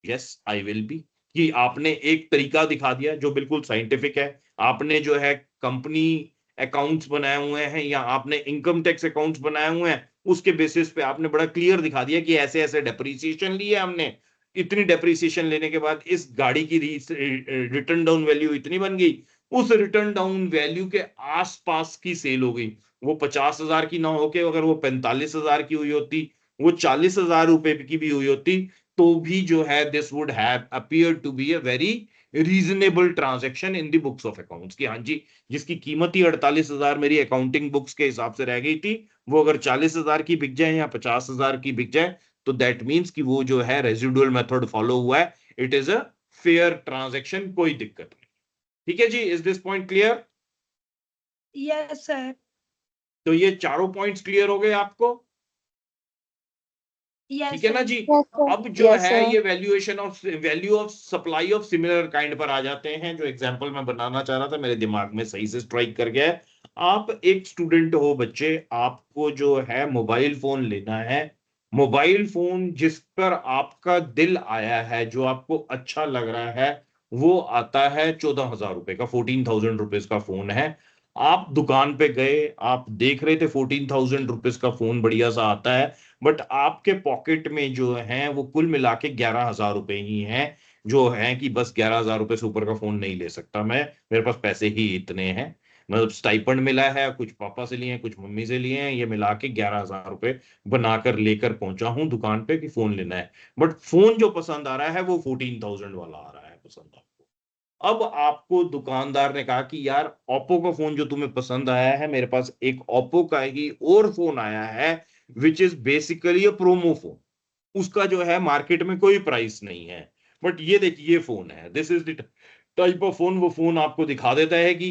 Yes I will be. कि आपने एक तरीका दिखा दिया जो बिल्कुल साइंटिफिक है, आपने जो है कंपनी अकाउंट्स बनाए हुए हैं या आपने इनकम टैक्स अकाउंट्स बनाए हुए हैं, उसके बेसिस पे आपने बड़ा क्लियर दिखा दिया कि ऐसे ऐसे डेप्रीसिएशन ली है हमने, इतनी डेप्रीसिएशन लेने के बाद इस गाड़ी की रिटर्न डाउन वैल्यू इतनी बन गई। उस रिटर्न डाउन वैल्यू के आसपास की सेल हो गई, वो 50,000 की ना होके अगर वो 45,000 की हुई होती, वो 40,000 रुपए की भी हुई होती, तो भी जो है this would have appear to be a very reasonable transaction in the books of accounts. की हाँ जी जिसकी कीमत ही 48,000 मेरी अकाउंटिंग बुक्स के हिसाब से रह गई थी, वो अगर 40,000 की बिक जाए या 50,000 की बिक जाए, तो दैट मीन्स कि वो जो है रेजिडुअल मेथड फॉलो हुआ है, it is a fair transaction, कोई दिक्कत नहीं। ठीक है जी, is this point clear? Yes sir. तो ये चारों पॉइंट्स क्लियर हो गए आपको? ठीक है ना जी। Yes sir. अब जो यस है सर। ये value of supply of similar kind पर आ जाते हैं, जो एग्जांपल मैं बनाना चाह रहा था मेरे दिमाग में सही से स्ट्राइक कर गया है। आप एक स्टूडेंट हो बच्चे, आपको जो है मोबाइल फोन लेना है। मोबाइल फोन जिस पर आपका दिल आया है, जो आपको अच्छा लग रहा है, वो आता है 14,000 रुपए का, 14,000 रुपीज का फोन है। आप दुकान पे गए, आप देख रहे थे 14,000 रुपीज का फोन बढ़िया सा आता है, बट आपके पॉकेट में जो है वो कुल मिला के 11,000 रुपए ही हैं, जो है कि बस 11,000 रुपए से ऊपर का फोन नहीं ले सकता मैं, मेरे पास पैसे ही इतने हैं। मतलब स्टाइपेंड मिला है, कुछ पापा से लिए हैं, कुछ मम्मी से लिए हैं, ये मिला के 11,000 रुपए बनाकर लेकर पहुंचा हूं दुकान पे कि फोन लेना है। बट फोन जो पसंद आ रहा है वो 14,000 वाला आ रहा है पसंद आपको। अब आपको दुकानदार ने कहा कि यार ओप्पो का फोन जो तुम्हें पसंद आया है, मेरे पास एक ओप्पो का ही और फोन आया है which is basically a promo phone. उसका जो है मार्केट में कोई प्राइस नहीं है, बट ये देखिए ये फोन है, this is the type of phone. वो फोन आपको दिखा देता है कि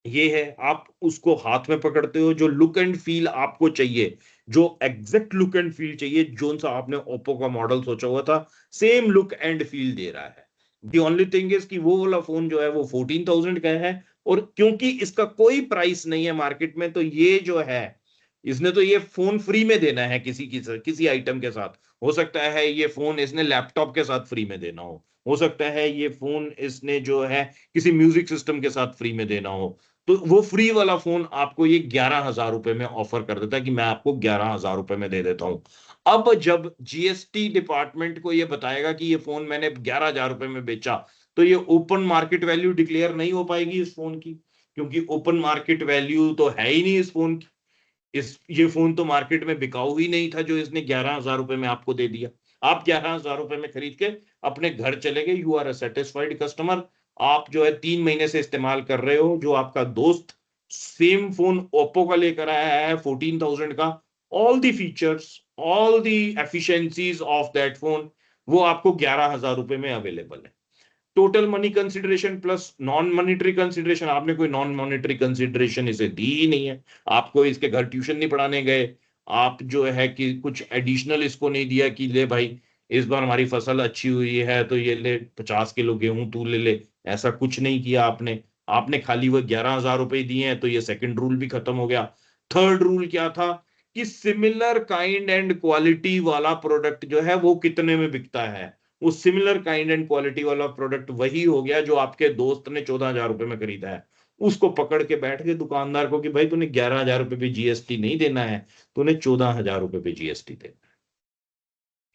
ये है, आप उसको हाथ में पकड़ते हो, जो लुक एंड फील आपको चाहिए, जो एग्जैक्ट लुक एंड फील चाहिए, जो सा आपने ओप्पो का मॉडल सोचा हुआ था, सेम लुक एंड फील दे रहा है। दी ओनली थिंग इज कि वो वाला फोन जो है वो 14,000 का है, और क्योंकि इसका कोई प्राइस नहीं है मार्केट में, तो ये जो है इसने तो ये फोन फ्री में देना है किसी आइटम के साथ। हो सकता है ये फोन इसने लैपटॉप के साथ फ्री में देना हो सकता है ये फोन इसने जो है किसी म्यूजिक सिस्टम के साथ फ्री में देना हो। तो वो फ्री वाला फोन आपको ये 11,000 रुपए में ऑफर कर देता है कि मैं आपको 11,000 रुपए में दे देता हूं। अब जब जीएसटी डिपार्टमेंट को ये बताएगा कि ये फोन मैंने 11,000 रुपए में बेचा, तो ये ओपन मार्केट वैल्यू डिक्लेयर नहीं हो पाएगी इस फोन की, क्योंकि ओपन मार्केट वैल्यू तो है ही नहीं इस फोन की। ये फोन तो मार्केट में बिकाऊ ही नहीं था जो इसने 11,000 रुपए में आपको दे दिया। आप 11,000 रुपए में खरीद के अपने घर चले गए, you are a satisfied customer. आप जो है 3 महीने से इस्तेमाल कर रहे हो, जो आपका दोस्त सेम फोन ओप्पो का लेकर आया है 14,000 का, all the features, all the efficiencies of that phone वो आपको 11,000 रुपए में अवेलेबल है। Total money consideration plus non monetary consideration, आपने कोई नॉन मॉनिटरी कंसिडरेशन इसे दी ही नहीं है। आपको इसके घर ट्यूशन नहीं पढ़ाने गए, आप जो है कि कुछ एडिशनल इसको नहीं दिया कि ले भाई इस बार हमारी फसल अच्छी हुई है तो ये ले 50 किलो गेहूं तू ले ले, ऐसा कुछ नहीं किया आपने। आपने खाली वो 11,000 रुपए दिए हैं, तो ये सेकंड रूल भी खत्म हो गया। थर्ड रूल क्या था कि सिमिलर काइंड एंड क्वालिटी वाला प्रोडक्ट जो है वो कितने में बिकता है। वो सिमिलर काइंड एंड क्वालिटी वाला प्रोडक्ट वही हो गया जो आपके दोस्त ने 14,000 रुपए में खरीदा है। उसको पकड़ के बैठ गए दुकानदार को कि भाई तूने 11,000 रुपए पे जीएसटी नहीं देना है, तूने 14,000 रुपए पे जीएसटी देना है।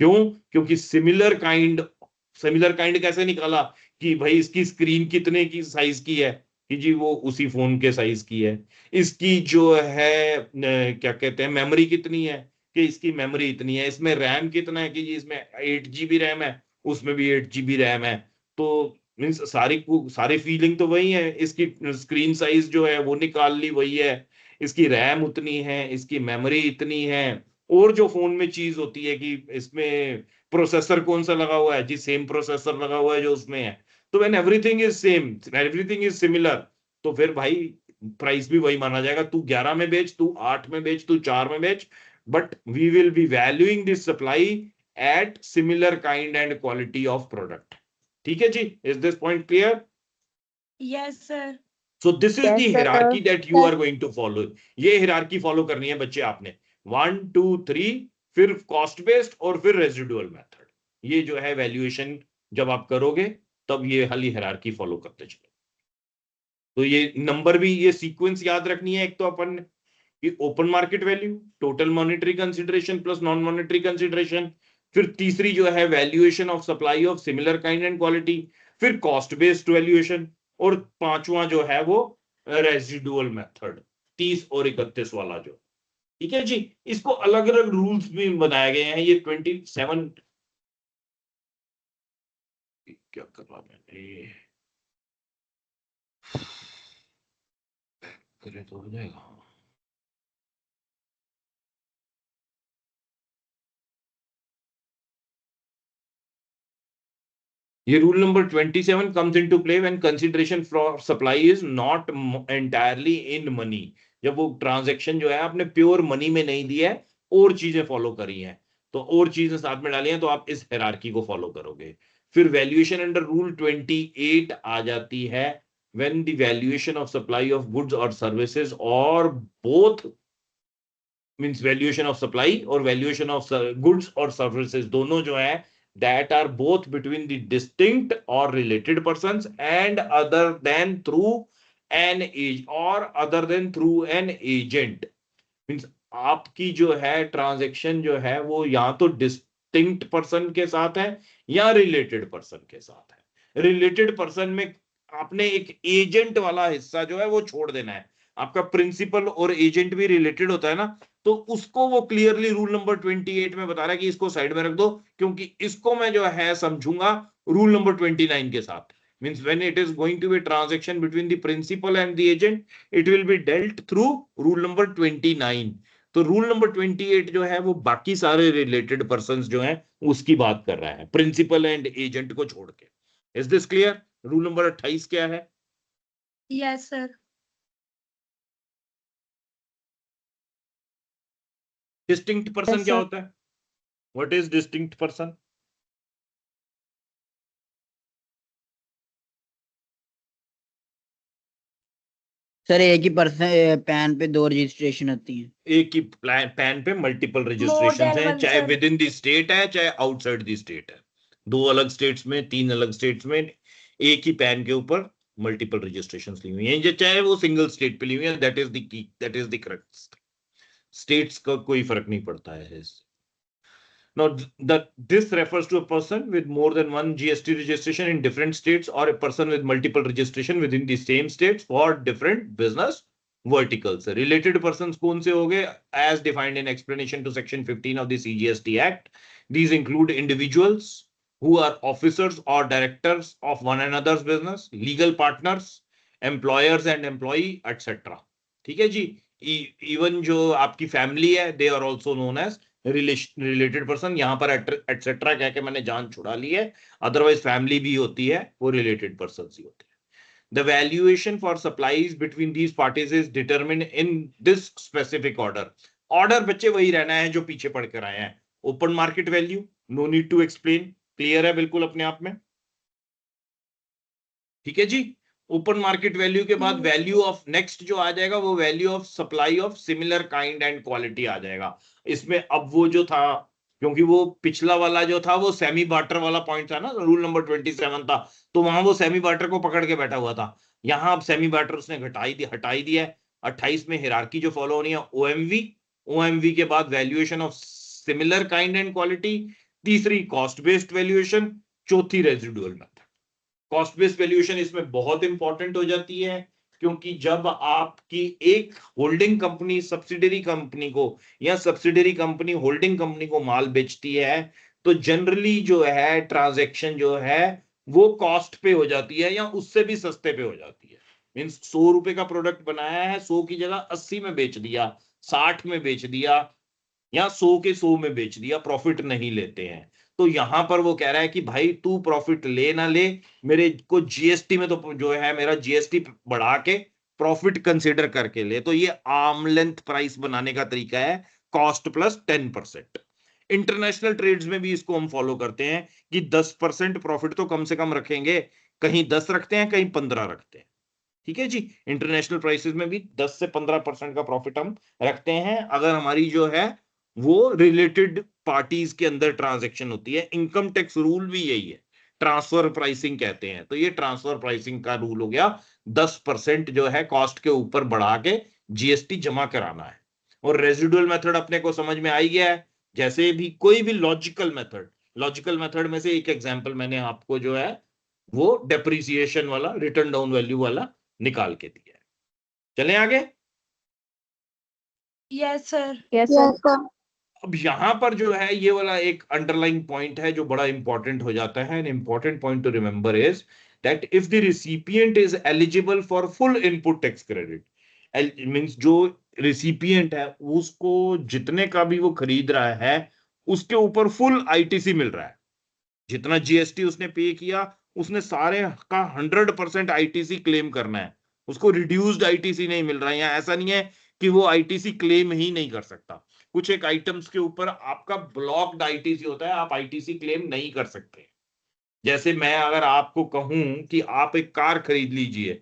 क्यों? क्योंकि सिमिलर काइंड कैसे निकाला कि भाई इसकी स्क्रीन कितने की साइज की है, कि जी वो उसी फोन के साइज की है। इसकी जो है क्या कहते हैं मेमोरी कितनी है, कि इसकी मेमोरी इतनी है। इसमें रैम कितना है, कि जी इसमें 8 GB रैम है, उसमें भी 8 GB रैम है। तो मीन्स सारी फीलिंग तो वही है। इसकी स्क्रीन साइज जो है वो निकाल ली वही है, इसकी रैम उतनी है, इसकी मेमोरी इतनी है। और जो फोन में चीज होती है कि इसमें प्रोसेसर कौन सा लगा हुआ है, जी सेम प्रोसेसर लगा हुआ है जो उसमें है। तो when everything is same, everything is similar, तो फिर भाई प्राइस भी वही माना जाएगा। तू 11 में बेच, तू 8 में बेच, तू 4 में बेच, but we will be valuing this supply at similar kind and quality of product. ठीक है जी, is this point clear? Yes sir. So this is the Yes, sir. Hierarchy that you are going to follow. ये hierarchy follow करनी है बच्चे आपने, 1 2 3, फिर cost based और फिर रेजिडुअल मेथड। ये जो है वैल्यूएशन जब आप करोगे तब ये हली हिरार्की फॉलो करते चलो। तो ये नंबर भी, ये सीक्वेंस याद रखनी है। एक तो अपन कि open market value, total monetary consideration plus non monetary consideration, फिर तीसरी जो है valuation of supply of similar kind and quality, फिर कॉस्ट बेस्ड वैल्यूएशन, और पांचवा जो है वो रेजिडुअल मेथड, 30 और 31 वाला जो। ठीक है जी, इसको अलग अलग रूल्स भी बनाए गए हैं। ये 27 क्या कर रहा मैंने, करे तो हो जाएगा। ये rule number 27 comes into play when consideration for supply is not entirely in money। जब वो ट्रांजैक्शन जो है आपने प्योर मनी में नहीं दिया है, और चीजें फॉलो करी हैं, तो और चीजें साथ में डाली हैं, तो आप इस हायरार्की को फॉलो करोगे। फिर वैल्यूएशन अंडर रूल 28 आ जाती है when the valuation of supply of goods or services or both, means valuation of supply और वैल्यूएशन ऑफ गुड्स और सर्विसेज दोनों जो है that are both between the distinct or related persons and other than through an age or other than through an agent। Means आपकी जो है transaction जो है वो या तो डिस्टिंक्ट पर्सन के साथ है या रिलेटेड पर्सन के साथ है। रिलेटेड पर्सन में आपने एक एजेंट वाला हिस्सा जो है वो छोड़ देना है। आपका प्रिंसिपल और एजेंट भी रिलेटेड होता है ना, तो उसको वो क्लियरली रूल नंबर 28 में बता रहा है कि इसको साइड में रख दो, क्योंकि इसको मैं जो है समझूंगा रूल नंबर 29 के साथ। Means when it is going to be transaction between the principal and the agent, it will be dealt through rule number 29। तो रूल नंबर 28 जो है वो बाकी सारे रिलेटेड पर्संस जो हैं उसकी बात कर रहा है, प्रिंसिपल एंड एजेंट को छोड़ के। Is this clear? Rule number 28 क्या है? Yes, sir. Distinct person Yes, क्या sir. होता है? What is distinct person? Sir एक ही पर्सन पैन पे 2 रजिस्ट्रेशन होती हैं। एक ही पैन पे मल्टीपल More रजिस्ट्रेशन than हैं, one, चाहे sir. With in the state है चाहे आउटसाइड द स्टेट है। 2 अलग स्टेट्स में, 3 अलग स्टेट्स में एक ही पैन के ऊपर मल्टीपल रजिस्ट्रेशन ली हुई हैं, चाहे वो सिंगल स्टेट पे ली हुई है। That is the key, that is the correct. States का कोई फर्क नहीं पड़ता है। Now, this refers to a person with more than one GST registration in different states, or a person with multiple registration within the same states for different business verticals. Related persons कौन से होंगे? As defined in explanation to section 15 of the CGST Act, these include individuals who are officers or directors of one another's business, legal partners, employers and employee, etc. ठीक है जी। Even जो आपकी family है, they are also known as related person. यहां पर etcetera कह के मैंने जान छुड़ा ली है, अदरवाइज फैमिली भी होती है, वो रिलेटेड पर्सन ही होते हैं। The valuation for supplies between these parties is determined in this specific order. Order बच्चे वही रहना है जो पीछे पढ़ कर आए हैं। Open market value, no need to explain, clear है बिल्कुल अपने आप में। ठीक है जी। ओपन मार्केट वैल्यू के बाद वैल्यू ऑफ नेक्स्ट जो आ जाएगा वो value of supply of similar kind and quality आ जाएगा इसमें। अब वो जो था, क्योंकि वो पिछला वाला जो था वो सेमी बार्टर वाला पॉइंट था ना, रूल नंबर 27 था, तो वहां वो सेमी बार्टर को पकड़ के बैठा हुआ था। यहां अब सेमी बार्टर उसने हटाई दिया है। 28 में हिरार्की जो फॉलो होनी है, ओएमवी, ओएमवी के बाद valuation of similar kind and quality, तीसरी कॉस्ट बेस्ड वैल्यूएशन, चौथी residual method. Cost based valuation इसमें बहुत इंपॉर्टेंट हो जाती है, क्योंकि जब आपकी एक होल्डिंग कंपनी सब्सिडरी कंपनी को या सब्सिडरी कंपनी होल्डिंग कंपनी को माल बेचती है, तो जनरली जो है ट्रांजैक्शन जो है वो कॉस्ट पे हो जाती है या उससे भी सस्ते पे हो जाती है। मींस 100 रुपए का प्रोडक्ट बनाया है, 100 की जगह 80 में बेच दिया, 60 में बेच दिया, या 100 के 100 में बेच दिया, प्रॉफिट नहीं लेते हैं। तो यहां पर वो कह रहा है कि भाई तू प्रॉफिट ले ना ले, मेरे को जीएसटी में तो जो है मेरा जीएसटी बढ़ा के प्रॉफिट कंसीडर करके ले। तो ये आर्म लेंथ प्राइस बनाने का तरीका है, कॉस्ट प्लस 10%। इंटरनेशनल ट्रेड्स में भी इसको हम फॉलो करते हैं कि 10% प्रॉफिट तो कम से कम रखेंगे, कहीं 10 रखते हैं, कहीं 15 रखते हैं। ठीक है जी। इंटरनेशनल प्राइसेस में भी 10 से 15% का प्रॉफिट हम रखते हैं अगर हमारी जो है वो रिलेटेड पार्टीज के अंदर ट्रांजैक्शन होती है। इनकम टैक्स रूल भी यही है, ट्रांसफर प्राइसिंग कहते हैं। तो ये ट्रांसफर प्राइसिंग का रूल हो गया, 10% जो है कॉस्ट के ऊपर बढ़ा के जीएसटी जमा कराना है। और रेजिडुअल मेथड अपने को समझ में आ ही गया है। जैसे भी कोई भी लॉजिकल मेथड में से एक एग्जांपल मैंने आपको जो है वो डेप्रिसिएशन वाला, रिटर्न डाउन वैल्यू वाला निकाल के दिया है। चलें आगे। Yes, sir. Yes, sir. अब यहां पर जो है ये वाला एक अंडरलाइन पॉइंट है जो बड़ा इंपॉर्टेंट हो जाता है। An important point two remember is that if the recipient is eligible for full input tax credit, means जो रिसिपिएंट है उसको जितने का भी वो खरीद रहा है उसके ऊपर फुल आईटीसी मिल रहा है। जितना जीएसटी उसने पे किया उसने सारे का 100% आईटीसी क्लेम करना है, उसको रिड्यूस्ड आईटीसी नहीं मिल रहा है। या ऐसा नहीं है कि वो आईटीसी क्लेम ही नहीं कर सकता, कुछ एक आइटम्स के ऊपर आपका ब्लॉक्ड आईटीसी होता है, आप आईटीसी क्लेम नहीं कर सकते। जैसे मैं अगर आपको कहूं कि आप एक कार खरीद लीजिए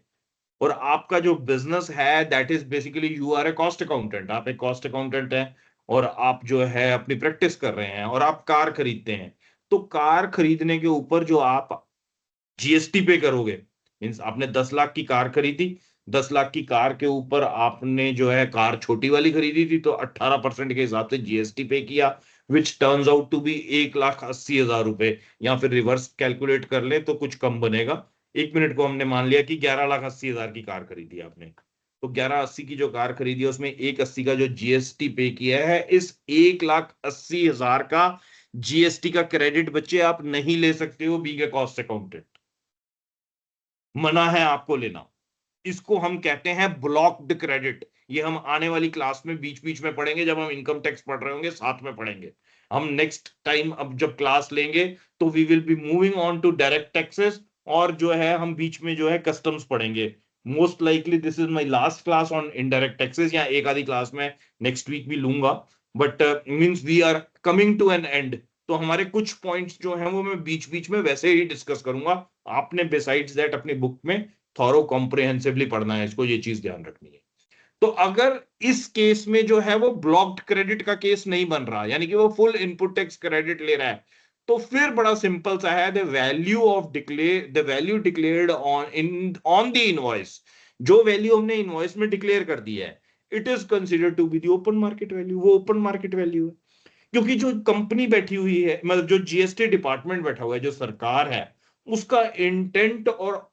और आपका जो बिजनेस है that is basically you are a cost accountant, आप एक कॉस्ट अकाउंटेंट हैं और आप जो है अपनी प्रैक्टिस कर रहे हैं और आप कार खरीदते हैं, तो कार खरीदने के ऊपर जो आप जीएसटी पे करोगे, मींस आपने 10 लाख की कार खरीदी, 10 लाख की कार के ऊपर आपने जो है कार छोटी वाली खरीदी थी तो 18% के हिसाब से जीएसटी पे किया, which turns out to be 1,80,000 रुपए, या फिर रिवर्स कैलकुलेट कर ले तो कुछ कम बनेगा, 1 मिनट को हमने मान लिया कि 11,80,000 की कार खरीदी आपने, तो 11,80 की जो कार खरीदी है उसमें 1,80 का जो जीएसटी पे किया है, इस 1,80,000 का जीएसटी का क्रेडिट बच्चे आप नहीं ले सकते हो बीइंग ए कॉस्ट अकाउंटेंट, मना है आपको लेना। इसको हम कहते हैं ब्लॉक्ड क्रेडिट। ये हम आने वाली क्लास में बीच बीच में पढ़ेंगे, जब हम इनकम टैक्स पढ़ रहे होंगे साथ में पढ़ेंगे हम नेक्स्ट टाइम। अब जब क्लास लेंगे तो we will be moving on to direct taxes, और जो है हम बीच में जो है कस्टम्स पढ़ेंगे। Most likely this is my last class on indirect taxes, या एक आधी क्लास में नेक्स्ट वीक भी लूंगा, but means we are coming to an end. तो हमारे कुछ पॉइंट्स जो हैं वो मैं बीच बीच में वैसे ही डिस्कस करूंगा। आपने बिसाइड्स दैट अपनी बुक में थॉरो कॉम्प्रिहेंसिवली पढ़ना है इसको, ये चीज ध्यान रखनी है। तो अगर इस केस में जो है वो ब्लॉक्ड क्रेडिट का केस नहीं बन रहा, यानी कि वो फुल इनपुट टैक्स क्रेडिट ले रहा है, तो फिर बड़ा सिंपल सा है, the value declared on the invoice, जो वैल्यू हमने इनवॉइस में डिक्लेयर कर दी है, it is considered to be the open market value. वो ओपन मार्केट वैल्यू है, क्योंकि जो कंपनी बैठी हुई है, मतलब जो जीएसटी डिपार्टमेंट बैठा हुआ है, जो सरकार है, उसका इंटेंट और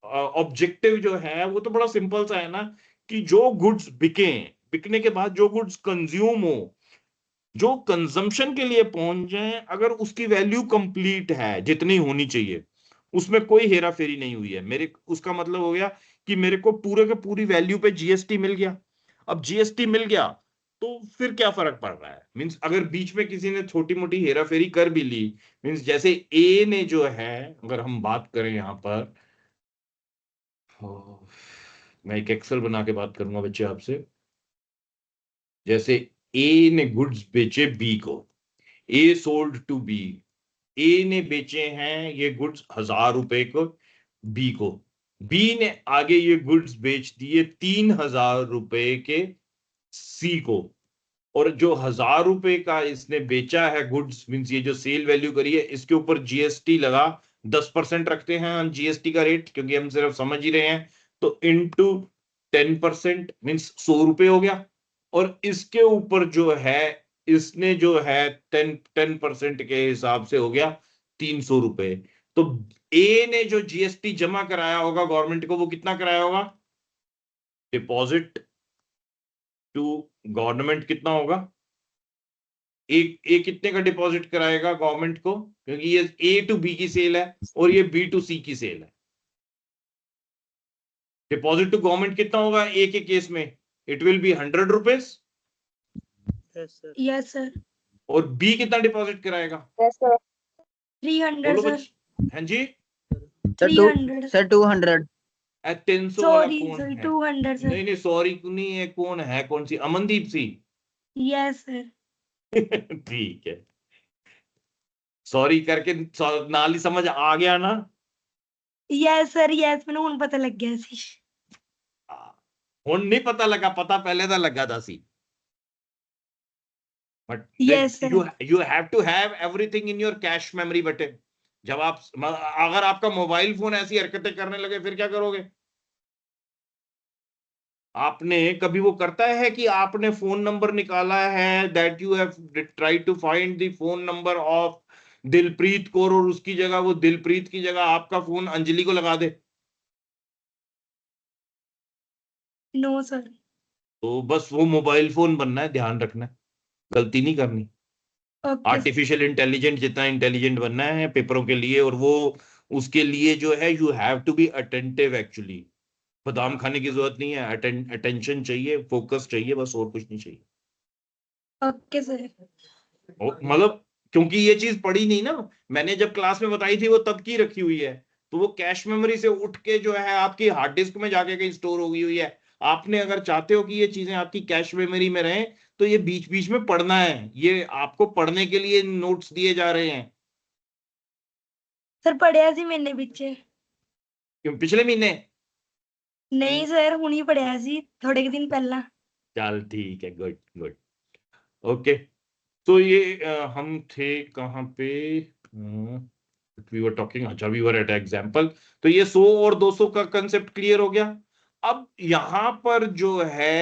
ऑब्जेक्टिव जो है वो तो बड़ा सिंपल सा है ना, कि जो गुड्स बिकने के बाद जो गुड्स कंज्यूम हो, जो कंजम्पशन के लिए पहुंच जाए, अगर उसकी वैल्यू कंप्लीट है जितनी होनी चाहिए, उसमें कोई हेरा फेरी नहीं हुई है, मेरे उसका मतलब हो गया कि मेरे को पूरे के पूरी वैल्यू पे जीएसटी मिल गया। अब जीएसटी मिल गया तो फिर क्या फर्क पड़ रहा है, मींस अगर बीच में किसी ने छोटी मोटी हेरा फेरी कर भी ली, मींस जैसे ए ने जो है, अगर हम बात करें यहां पर, मैं एक एक्सेल बना के बात करूंगा बच्चे आपसे। जैसे ए ने गुड्स बेचे बी को, ए सोल्ड टू बी, ए ने बेचे हैं ये गुड्स 1,000 रुपए को बी को, बी ने आगे ये गुड्स बेच दिए 3,000 रुपए के सी को, और जो 1,000 रुपए का इसने बेचा है गुड्स, मींस ये जो सेल वैल्यू करी है, इसके ऊपर जीएसटी लगा, 10% रखते हैं हम जीएसटी का रेट, क्योंकि हम सिर्फ समझ ही रहे हैं, तो इनटू 10% मींस 100 रुपए हो गया, और इसके ऊपर जो है इसने जो है 10% के हिसाब से हो गया 300 रुपए। तो ए ने जो जीएसटी जमा कराया होगा गवर्नमेंट को, वो कितना कराया होगा, डिपॉजिट टू गवर्नमेंट कितना होगा, एक कितने का डिपॉजिट कराएगा गवर्नमेंट को, क्योंकि ये ए टू बी की सेल है और ये बी टू सी की सेल है। डिपॉजिट टू गवर्नमेंट कितना होगा ए के केस में, it will B 100 rupees, yes sir. और बी कितना डिपॉजिट कराएगा, 300 बोलो सर। बच्चे। हाँ जी, सर 300 सर 200। 300 वाला सॉरी कौन सर, है, 200 सर। नहीं नहीं सॉरी नहीं है, कौन है, कौन सी, अमनदीप सी यस सर। ठीक है, सॉरी करके नाली समझ आ गया ना। यस सर, यस ਮੈਨੂੰ ਹੁਣ ਪਤਾ ਲੱਗਿਆ ਸੀ। ਹੁਣ नहीं पता लगा, पता पहले था लगा था सी, but Yes, sir. you have to have everything in your cache memory बटे। जब आप अगर आपका मोबाइल फोन ऐसी हरकतें करने लगे फिर क्या करोगे। आपने कभी वो करता है कि आपने फोन नंबर निकाला है, that you have try to find the phone number of Dilpreet Kaur, और उसकी जगह वो दिलप्रीत की जगह आपका फोन अंजलि को लगा दे, नो सर। तो बस वो मोबाइल फोन बनना है, ध्यान रखना है, गलती नहीं करनी। ओके। आर्टिफिशियल इंटेलिजेंट जितना इंटेलिजेंट बनना है पेपरों के लिए, और वो उसके लिए जो है you have to be attentive actually. बादाम खाने की जरूरत नहीं है, अटेंशन चाहिए, फोकस चाहिए, बस और कुछ नहीं चाहिए। Okay sir. मतलब क्योंकि ये चीज पढ़ी नहीं ना मैंने, जब क्लास में बताई थी वो तब की रखी हुई है, तो वो कैश मेमोरी से उठ के जो है आपकी हार्ड डिस्क में जाके कहीं स्टोर हो गई हुई है। आपने अगर चाहते हो कि ये चीजें आपकी कैश मेमोरी में रहें, तो ये बीच बीच में पढ़ना है, ये आपको पढ़ने के लिए नोट्स दिए जा रहे हैं। सर पढ़िਆ ਸੀ ਮੈਨੇ ਪਿੱਛੇ। क्यों, पिछले महीने? ਨਹੀਂ ਸਰ, ਹੁਣੀ ਪੜਿਆ ਸੀ ਥੋੜੇ ਕੁ ਦਿਨ ਪਹਿਲਾਂ। चल ठीक है, गुड गुड, ओके। तो ये हम थे कहाँ पे, वी वर टॉकिंग, अच्छा वी वर एट एग्जाम्पल। तो ये 100 और 200 का कंसेप्ट क्लियर हो गया। अब यहां पर जो है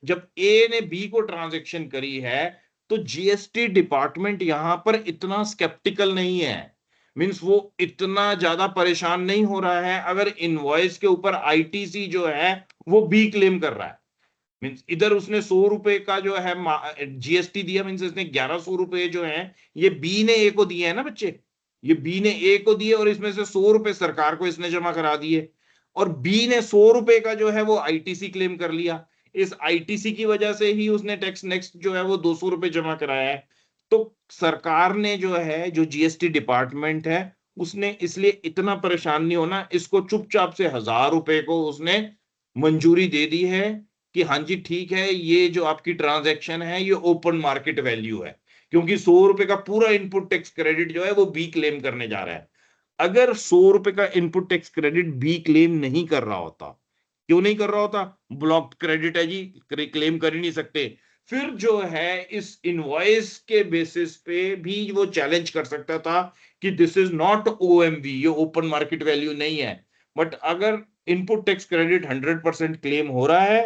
जब ए ने बी को ट्रांजैक्शन करी है, तो जीएसटी डिपार्टमेंट यहां पर इतना स्केप्टिकल नहीं है, मींस वो इतना ज्यादा परेशान नहीं हो रहा है अगर इनवॉइस के ऊपर आईटीसी जो है वो बी क्लेम कर रहा है। मींस इधर उसने 100 रुपए का जो है जीएसटी दिया, मींस इसने 1100 रुपए जो है ये बी ने ए को दिए है ना बच्चे, ये बी ने ए को दिए और इसमें से 100 रुपए सरकार को इसने जमा करा दिए, और बी ने 100 रुपए का जो है वो आईटीसी क्लेम कर लिया। इस आईटीसी की वजह से ही उसने टैक्स नेक्स्ट जो है वो 200 रुपए जमा कराया है। तो सरकार ने जो है, जो जीएसटी डिपार्टमेंट है, उसने इसलिए इतना परेशान नहीं होना, इसको चुपचाप से 1000 रुपए को उसने मंजूरी दे दी है कि हाँ जी ठीक है, ये जो आपकी ट्रांजैक्शन है ये ओपन मार्केट वैल्यू है, क्योंकि 100 रुपए का पूरा इनपुट टैक्स क्रेडिट जो है वो बी क्लेम करने जा रहा है। अगर 100 रुपए का input tax credit B claim नहीं कर रहा होता, क्यों नहीं कर रहा होता, ब्लॉक्ड क्रेडिट है जी, क्लेम कर ही नहीं सकते, फिर जो है इस इनवॉइस के बेसिस पे भी वो चैलेंज कर सकता था कि दिस इज नॉट ओएमवी, ये ओपन मार्केट वैल्यू नहीं है। बट अगर इनपुट टैक्स क्रेडिट 100% क्लेम हो रहा है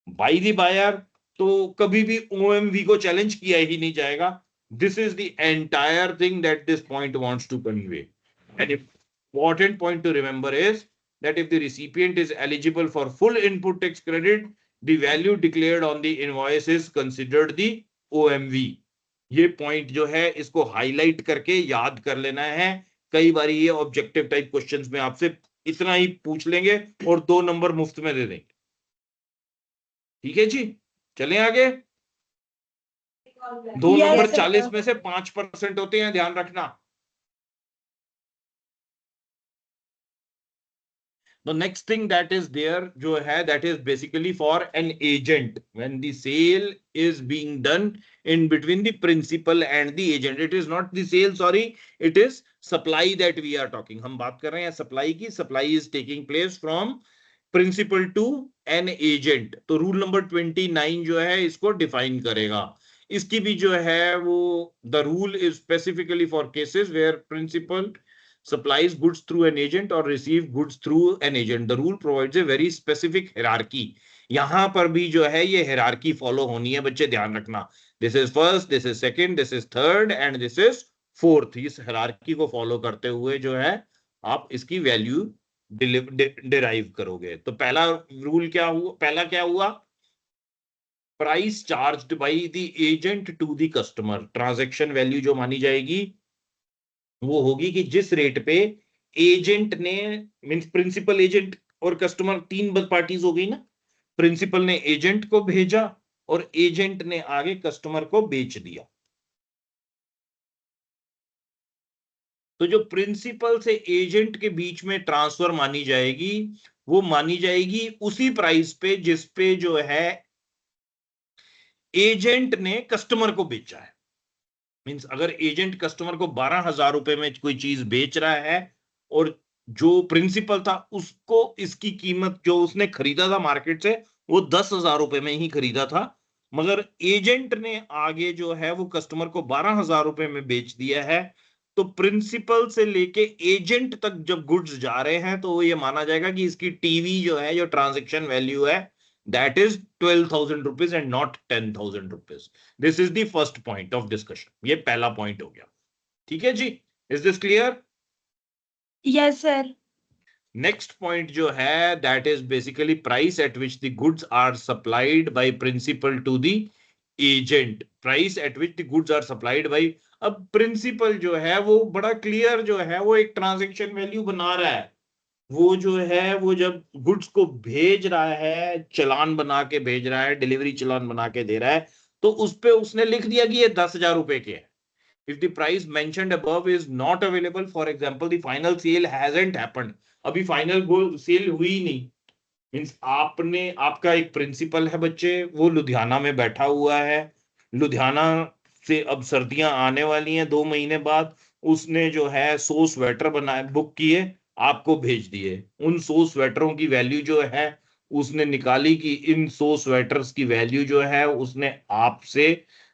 बाय द बायर, तो कभी भी ओएमवी को चैलेंज किया ही नहीं जाएगा। This is the entire thing that this point wants to convey. An important point to remember is that if the recipient is eligible for full input tax credit, the value declared on the invoice is considered the OMV. ये point जो है इसको highlight करके याद कर लेना है। कई बार ये ऑब्जेक्टिव टाइप क्वेश्चंस में आपसे इतना ही पूछ लेंगे और 2 नंबर मुफ्त में दे देंगे। ठीक है जी, चलें आगे। 2 नंबर 40 में से 5% होते हैं, ध्यान रखना। The next thing that is there जो है that is basically for an agent when the sale is being done in between the principal and the agent. It is not the sale, sorry, it is supply that we are talking. हम बात कर रहे हैं supply की। Supply is taking place from principal to an agent. तो rule number 29 जो है इसको डिफाइन करेगा। इसकी भी जो है वो the rule is specifically for cases where principal supplies goods through an agent or receive goods through an agent. The rule provides a very specific hierarchy. यहां पर भी जो है ये hierarchy फॉलो होनी है बच्चे, ध्यान रखना। This is first, this is second, this is third and this is fourth. इस hierarchy को फॉलो करते हुए जो है आप इसकी वैल्यू डिराइव करोगे। तो पहला रूल क्या हुआ, पहला क्या हुआ, price charged by the agent to the customer. Transaction value जो मानी जाएगी वो होगी कि जिस रेट पे एजेंट ने, मींस प्रिंसिपल, एजेंट और कस्टमर 3 पार्टीज हो गई ना। प्रिंसिपल ने एजेंट को भेजा और एजेंट ने आगे कस्टमर को बेच दिया। तो जो प्रिंसिपल से एजेंट के बीच में ट्रांसफर मानी जाएगी वो मानी जाएगी उसी प्राइस पे जिस पे जो है एजेंट ने कस्टमर को बेचा है। मींस अगर एजेंट कस्टमर को 12,000 रुपए में कोई चीज बेच रहा है और जो प्रिंसिपल था उसको इसकी कीमत जो उसने खरीदा था मार्केट से वो 10,000 रुपए में ही खरीदा था, मगर एजेंट ने आगे जो है वो कस्टमर को 12,000 रुपए में बेच दिया है, तो प्रिंसिपल से लेके एजेंट तक जब गुड्स जा रहे हैं तो ये माना जाएगा कि इसकी टीवी जो है, जो ट्रांजैक्शन वैल्यू है, that is 12,000 rupees and not 10,000 rupees. This is the first point of discussion. ये पहला पॉइंट हो गया। ठीक है जी, is this clear? Yes sir. Next point जो है that is basically price at which the goods are supplied by principal to the agent. Price at which the goods are supplied by, अब principal जो है वो बड़ा clear जो है वो एक ट्रांजैक्शन वैल्यू बना रहा है। वो जो है वो जब गुड्स को भेज रहा है, चालान बना के भेज रहा है, डिलीवरी चालान बना के दे रहा है, तो उस पे उसने लिख दिया कि ये 10,000 रुपए के है। If the price mentioned above is not available, for example, the final sale hasn't happened, अभी फाइनल सेल हुई नहीं, मींस आपने, आपका एक प्रिंसिपल है बच्चे, वो लुधियाना में बैठा हुआ है, लुधियाना से अब सर्दियां आने वाली हैं 2 महीने बाद, उसने जो है 100 स्वेटर बनाए, बुक किए, आपको भेज दिए। उन 100 स्वेटरों की वैल्यू जो है उसने निकाली कि इन 100 स्वेटर्स की वैल्यू जो है उसने आपसे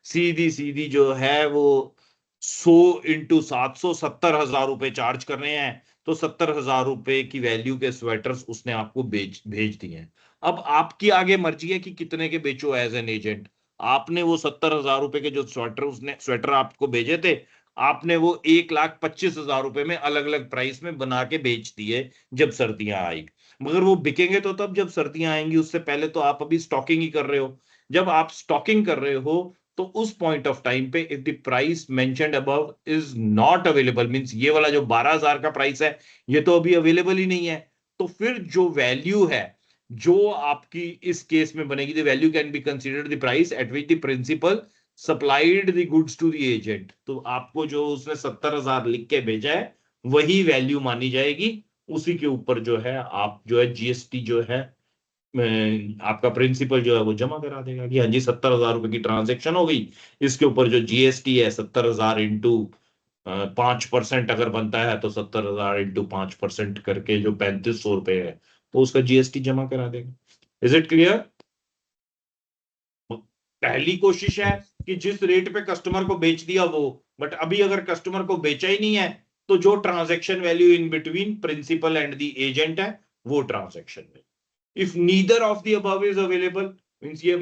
सीधी सीधी जो है वो 100 × 700 70,000 रुपए चार्ज कर रहे हैं। तो 70,000 रुपए की वैल्यू के स्वेटर्स उसने आपको भेज दिए हैं। अब आपकी आगे मर्जी है कि कितने के बेचो एज एन एजेंट। आपने वो 70,000 रुपए के जो स्वेटर आपको भेजे थे, आपने वो 1,25,000 रुपए में अलग अलग प्राइस में बना के बेच दिए जब सर्दियां आई। मगर वो बिकेंगे तो तब जब सर्दियां आएंगी, उससे पहले तो आप अभी स्टॉकिंग ही कर रहे हो। जब आप स्टॉकिंग कर रहे हो तो उस पॉइंट ऑफ टाइम पे if the price mentioned above is not available, means ये वाला जो 12,000 का प्राइस है ये तो अभी अवेलेबल ही नहीं है, तो फिर जो वैल्यू है जो आपकी इस केस में बनेगी, the value can be considered the price at which the principal supplied the goods to the agent. तो आपको जो उसने 70,000 लिख के भेजा है वही वैल्यू मानी जाएगी, उसी के ऊपर जो है आप जो है जीएसटी जो है आपका प्रिंसिपल जो है वो जमा करा देगा कि हाँ जी 70,000 रुपए की ट्रांजेक्शन हो गई, इसके ऊपर जो जीएसटी है 70,000 इंटू 5% अगर बनता है तो 70,000 इंटू 5% करके जो 3,500 रुपए है तो उसका जीएसटी जमा करा देगा। Is it clear? पहली कोशिश है कि जिस रेट पे कस्टमर को बेच दिया वो, बट अभी अगर कस्टमर को बेचा ही नहीं है तो जो transaction value in between principal and the agent है वो transaction value. If neither of the above is available, means ये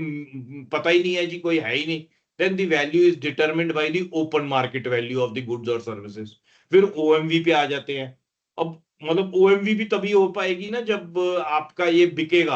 पता ही नहीं है जी, कोई है ही नहीं, then the value is determined by the open market value of the goods और सर्विसेज। फिर ओएमवी पे आ जाते हैं। अब मतलब ओएमवी भी तभी हो पाएगी ना जब आपका ये बिकेगा,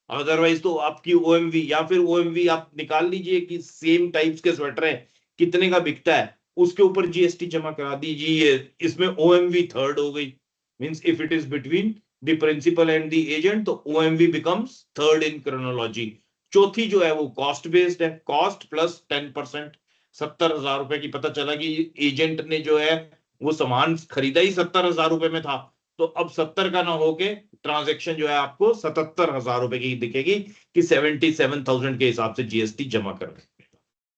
अदरवाइज तो आपकी ओएमवी, या फिर ओएमवी आप निकाल लीजिए कि सेम टाइप्स के स्वेटर है कितने का बिकता है, उसके ऊपर जीएसटी जमा करा दीजिए, इसमें ओएमवी थर्ड हो गई। Means if it is between the principal and the agent तो OMV becomes third in chronology. चौथी जो है वो कॉस्ट बेस्ड है, कॉस्ट प्लस 10%। 70,000 रुपए की पता चला कि एजेंट ने जो है वो सामान खरीदा ही 70,000 रुपए में था, तो अब 70 का ना होके ट्रांजेक्शन जो है आपको 77,000 रुपए की दिखेगी कि 77,000 के हिसाब से जीएसटी जमा कर रहे।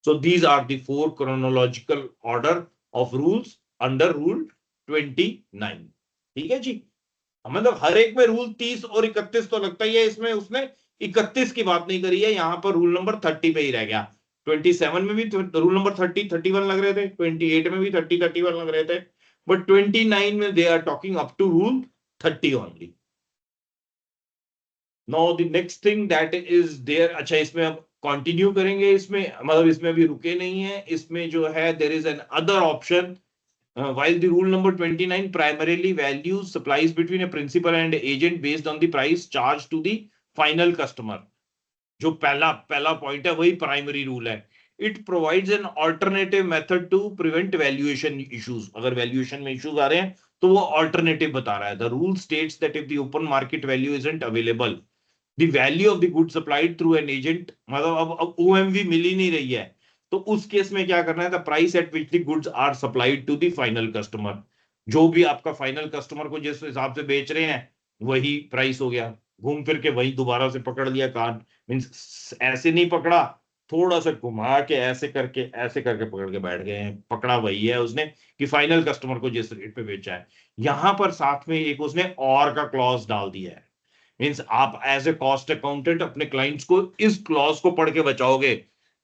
So these are the 4 chronological order of rules under rule 29। ठीक है जी, मतलब हर एक में रूल 30 और 31 तो लगता ही है, इसमें उसने 31 की बात नहीं करी है, यहां पर रूल नंबर 30 पे ही रह गया। 27 में भी रूल नंबर 30 31 लग रहे थे, 28 में भी 30 31 लग रहे थे, बट 29 में they are talking up to rule 30 only. Now the next thing that is there, अच्छा इसमें अब कंटिन्यू करेंगे, इसमें मतलब इसमें भी रुके नहीं है, इसमें जो है there is another option. While the rule number 29 primarily values supplies between a principal and agent based on the price charged to the final customer, जो पहला पॉइंट है वही प्राइमरी रूल है। It provides an alternative method to prevent valuation issues. अगर valuation में issues आ रहे हैं तो वो ऑल्टरनेटिव बता रहा है। The rule states that if the open market value isn't available, the value of the good supplied through an agent, मतलब अब ओएमवी मिल ही नहीं रही है तो उस केस में क्या करना है, the price at which the goods are supplied to the final customer. जो भी आपका फाइनल कस्टमर को जिस हिसाब से बेच रहे हैं वही प्राइस हो गया। घूम फिर के वही दोबारा से पकड़ लिया कान, मींस ऐसे नहीं पकड़ा, थोड़ा सा घुमा के ऐसे करके पकड़ के बैठ गए हैं, पकड़ा वही है उसने कि फाइनल कस्टमर को जिस रेट पे बेचा है। यहां पर साथ में एक उसने और का क्लॉज डाल दिया है, मींस आप एज ए कॉस्ट अकाउंटेंट अपने क्लाइंट्स को इस क्लॉज को पढ़ के बचाओगे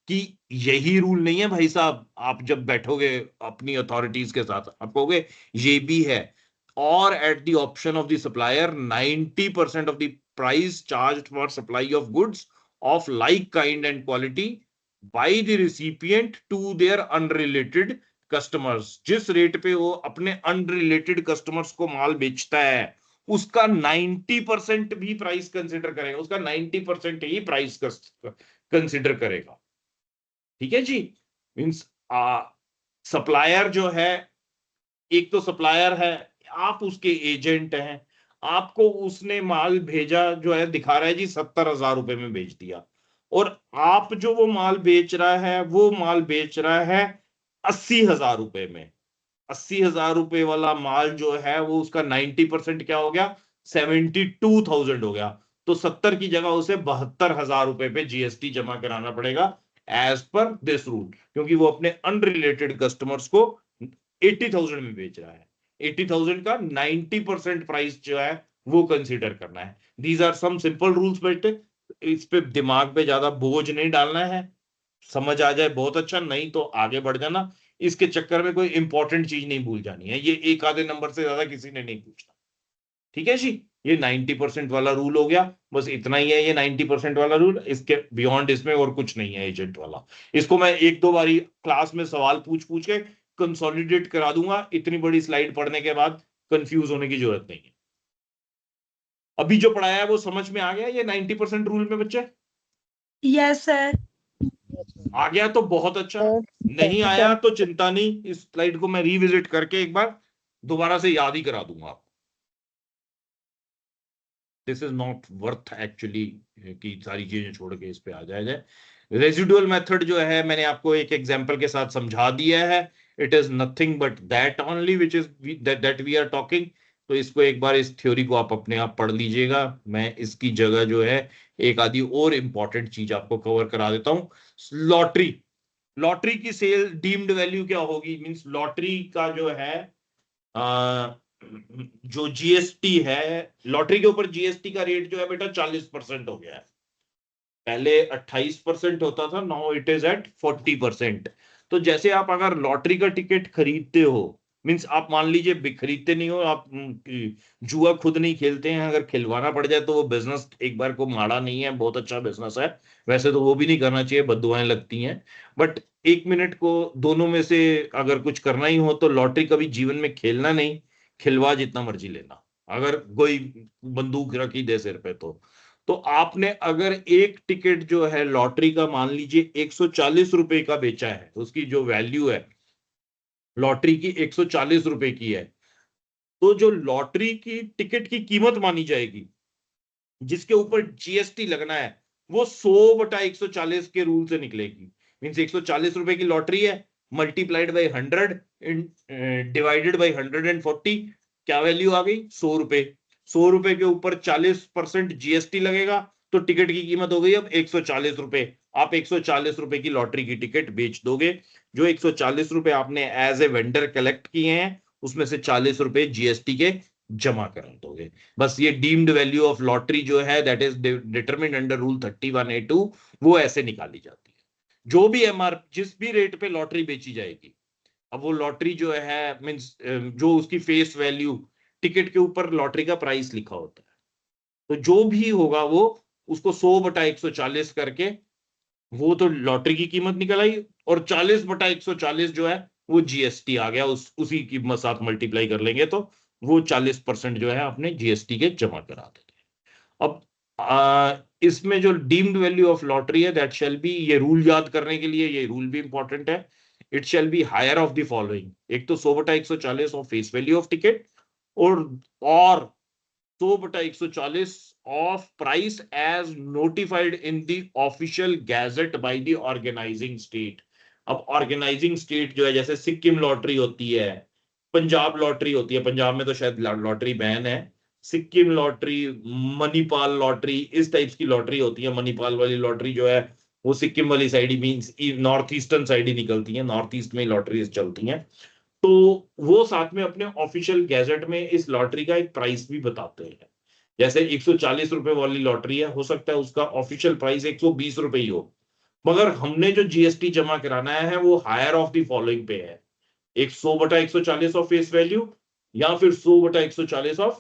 कि यही रूल नहीं है भाई साहब, आप जब बैठोगे अपनी अथॉरिटीज के साथ आप कहोगे ये भी है, और at the option of the supplier 90% of the price charged for supply of goods of like kind and quality by the recipient to their unrelated customers. जिस रेट पे वो अपने अनरिलेटेड कस्टमर्स को माल बेचता है उसका 90% भी प्राइस कंसिडर करेगा, उसका 90% ही प्राइस कंसिडर करेगा। ठीक है जी, मींस सप्लायर जो है, एक तो सप्लायर है, आप उसके एजेंट हैं, आपको उसने माल भेजा जो है दिखा रहा है जी 70,000 रुपए में बेच दिया, और आप जो वो माल बेच रहा है वो माल बेच रहा है 80,000 रुपए में। 80,000 रुपए वाला माल जो है वो उसका 90% क्या हो गया, 72,000 हो गया, तो 70 की जगह उसे 72,000 रुपए पे जीएसटी जमा कराना पड़ेगा एज पर दिस रूल, क्योंकि वो अपने अनरिलेटेड कस्टमर्स को 80,000 में बेच रहा है। 80,000 का 90% प्राइस जो है वो कंसीडर करना है। These are some simple rules बेटे, इस पे दिमाग पे ज्यादा बोझ नहीं डालना है, समझ आ जाए बहुत अच्छा, नहीं तो आगे बढ़ जाना। इसके चक्कर में कोई इंपॉर्टेंट चीज नहीं भूल जानी है, ये एक आधे नंबर से ज्यादा किसी ने नहीं पूछना। ठीक है जी, ये 90% वाला रूल हो गया, बस इतना ही है ये 90% वाला रूल, इसके बियॉन्ड इसमें और कुछ नहीं है एजेंट वाला। इसको मैं एक दो बारी क्लास में सवाल पूछ के कंसोलिडेट करा दूंगा, इतनी बड़ी स्लाइड पढ़ने के बाद कंफ्यूज होने की जरूरत नहीं है। अभी जो पढ़ाया है वो समझ में आ गया ये 90% रूल में बच्चे? Yes sir. आ गया तो बहुत अच्छा, नहीं आया तो चिंता नहीं, इस स्लाइड को मैं रिविजिट करके एक बार दोबारा से याद ही करा दूंगा आपको। This is not worth actually कि सारी चीजें छोड़ के इस पे आ जाए। रेजिडुअल मेथड जो है मैंने आपको एक एग्जांपल के साथ समझा दिया है। It is nothing but that only which is that we are talking. तो इसको एक बार इस थ्योरी को आप अपने आप पढ़ लीजिएगा। मैं इसकी जगह जो है एक आधी और इंपॉर्टेंट चीज आपको कवर करा देता हूं। लॉटरी, लॉटरी की सेल डीम्ड वैल्यू क्या होगी? मींस लॉटरी का जो है जो जीएसटी है, लॉटरी के ऊपर जीएसटी का रेट जो है बेटा 40% हो गया है। पहले 28% होता था, नाउ इट इज एट 40%। तो जैसे आप अगर लॉटरी का टिकट खरीदते हो, मींस आप मान लीजिए खरीदते नहीं हो आप, जुआ खुद नहीं खेलते हैं, अगर खिलवाना पड़ जाए तो वो बिजनेस एक बार को माड़ा नहीं है, बहुत अच्छा बिजनेस है। वैसे तो वो भी नहीं करना चाहिए, बद्दुआएं लगती हैं। बट एक मिनट को दोनों में से अगर कुछ करना ही हो तो लॉटरी कभी जीवन में खेलना नहीं, खिलवा जितना मर्जी लेना, अगर कोई बंदूक रखी दे सिर पे तो आपने अगर एक टिकट जो है लॉटरी का मान लीजिए 140 रुपए का बेचा है, उसकी जो वैल्यू है लॉटरी की 140 रुपए की है, तो जो लॉटरी की टिकट की कीमत मानी जाएगी जिसके ऊपर जीएसटी लगना है वो 100/140 के रूल से निकलेगी। मींस 140 रुपए की लॉटरी है, मल्टीप्लाइड बाई 100 डिवाइडेड बाई 140, क्या वैल्यू आ गई? 100 रुपए। 100 रुपए के ऊपर 40% जीएसटी लगेगा तो टिकट की कीमत हो गई अब 140 रुपए। आप 140 रुपए की लॉटरी की टिकट बेच दोगे। जो 140 रुपए आपने एज ए वेंडर कलेक्ट किए हैं उसमें से 40 रुपए जीएसटी के जमा कर दोगे। बस ये डीम्ड वैल्यू ऑफ लॉटरी जो है that is determined under rule 31A2 वो ऐसे निकाली जाती है। जो भी जिस भी रेट पे लॉटरी बेची जाएगी, अब वो लॉटरी जो है मींस जो उसकी फेस वैल्यू टिकट के ऊपर लॉटरी का प्राइस लिखा होता है, तो जो भी होगा वो उसको 100/140 करके वो तो लॉटरी की कीमत निकल आई, और 40/140 जो है वो जीएसटी आ गया, उसी की साथ मल्टीप्लाई कर लेंगे तो वो 40% जो है अपने जीएसटी के जमा करा देते हैं। अब इसमें जो डीम्ड वैल्यू ऑफ लॉटरी है दैट शैल बी, ये रूल याद करने के लिए ये रूल भी इंपॉर्टेंट है, it shall be higher of the following. एक तो 100/140 of face value of ticket, और 100/140 of price as notified in the official gazette by the organising state. अब ऑर्गेनाइजिंग स्टेट जो है, जैसे सिक्किम लॉटरी होती है, पंजाब लॉटरी होती है, पंजाब में तो शायद लॉटरी बैन है, सिक्किम लॉटरी, मणिपाल लॉटरी, इस टाइप्स की लॉटरी होती है। मणिपाल वाली लॉटरी जो है वो सिक्किम वाली साइड ही, मींस नॉर्थ ईस्टर्न साइड ही निकलती है, नॉर्थ ईस्ट में लॉटरीज चलती हैं। तो वो साथ में अपने ऑफिशियल गैजेट में इस लॉटरी का एक प्राइस भी बताते हैं। जैसे 140 रुपए वाली लॉटरी है, हो सकता है उसका ऑफिशियल प्राइस 120 रुपए ही हो, मगर हमने जो जीएसटी जमा कराना है वो हायर ऑफ द फॉलोइंग पे है, 100/140 ऑफ फेस वैल्यू, या फिर 100/140 ऑफ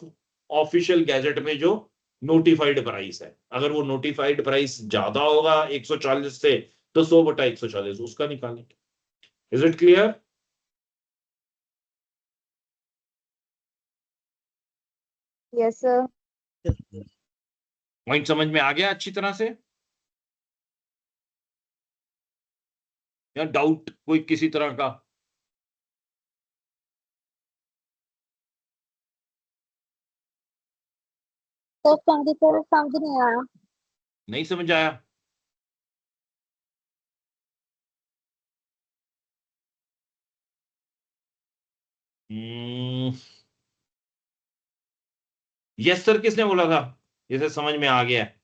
ऑफिशियल गैजेट में जो नोटिफाइड प्राइस है। अगर वो नोटिफाइड प्राइस ज्यादा होगा 140 से तो 100/140 उसका निकालेंगे। Is it clear? Yes sir. Point समझ में आ गया अच्छी तरह से, या डाउट कोई किसी तरह का? तो समझ नहीं आया। नहीं समझ आया? यस सर किसने बोला था जैसे समझ में आ गया है?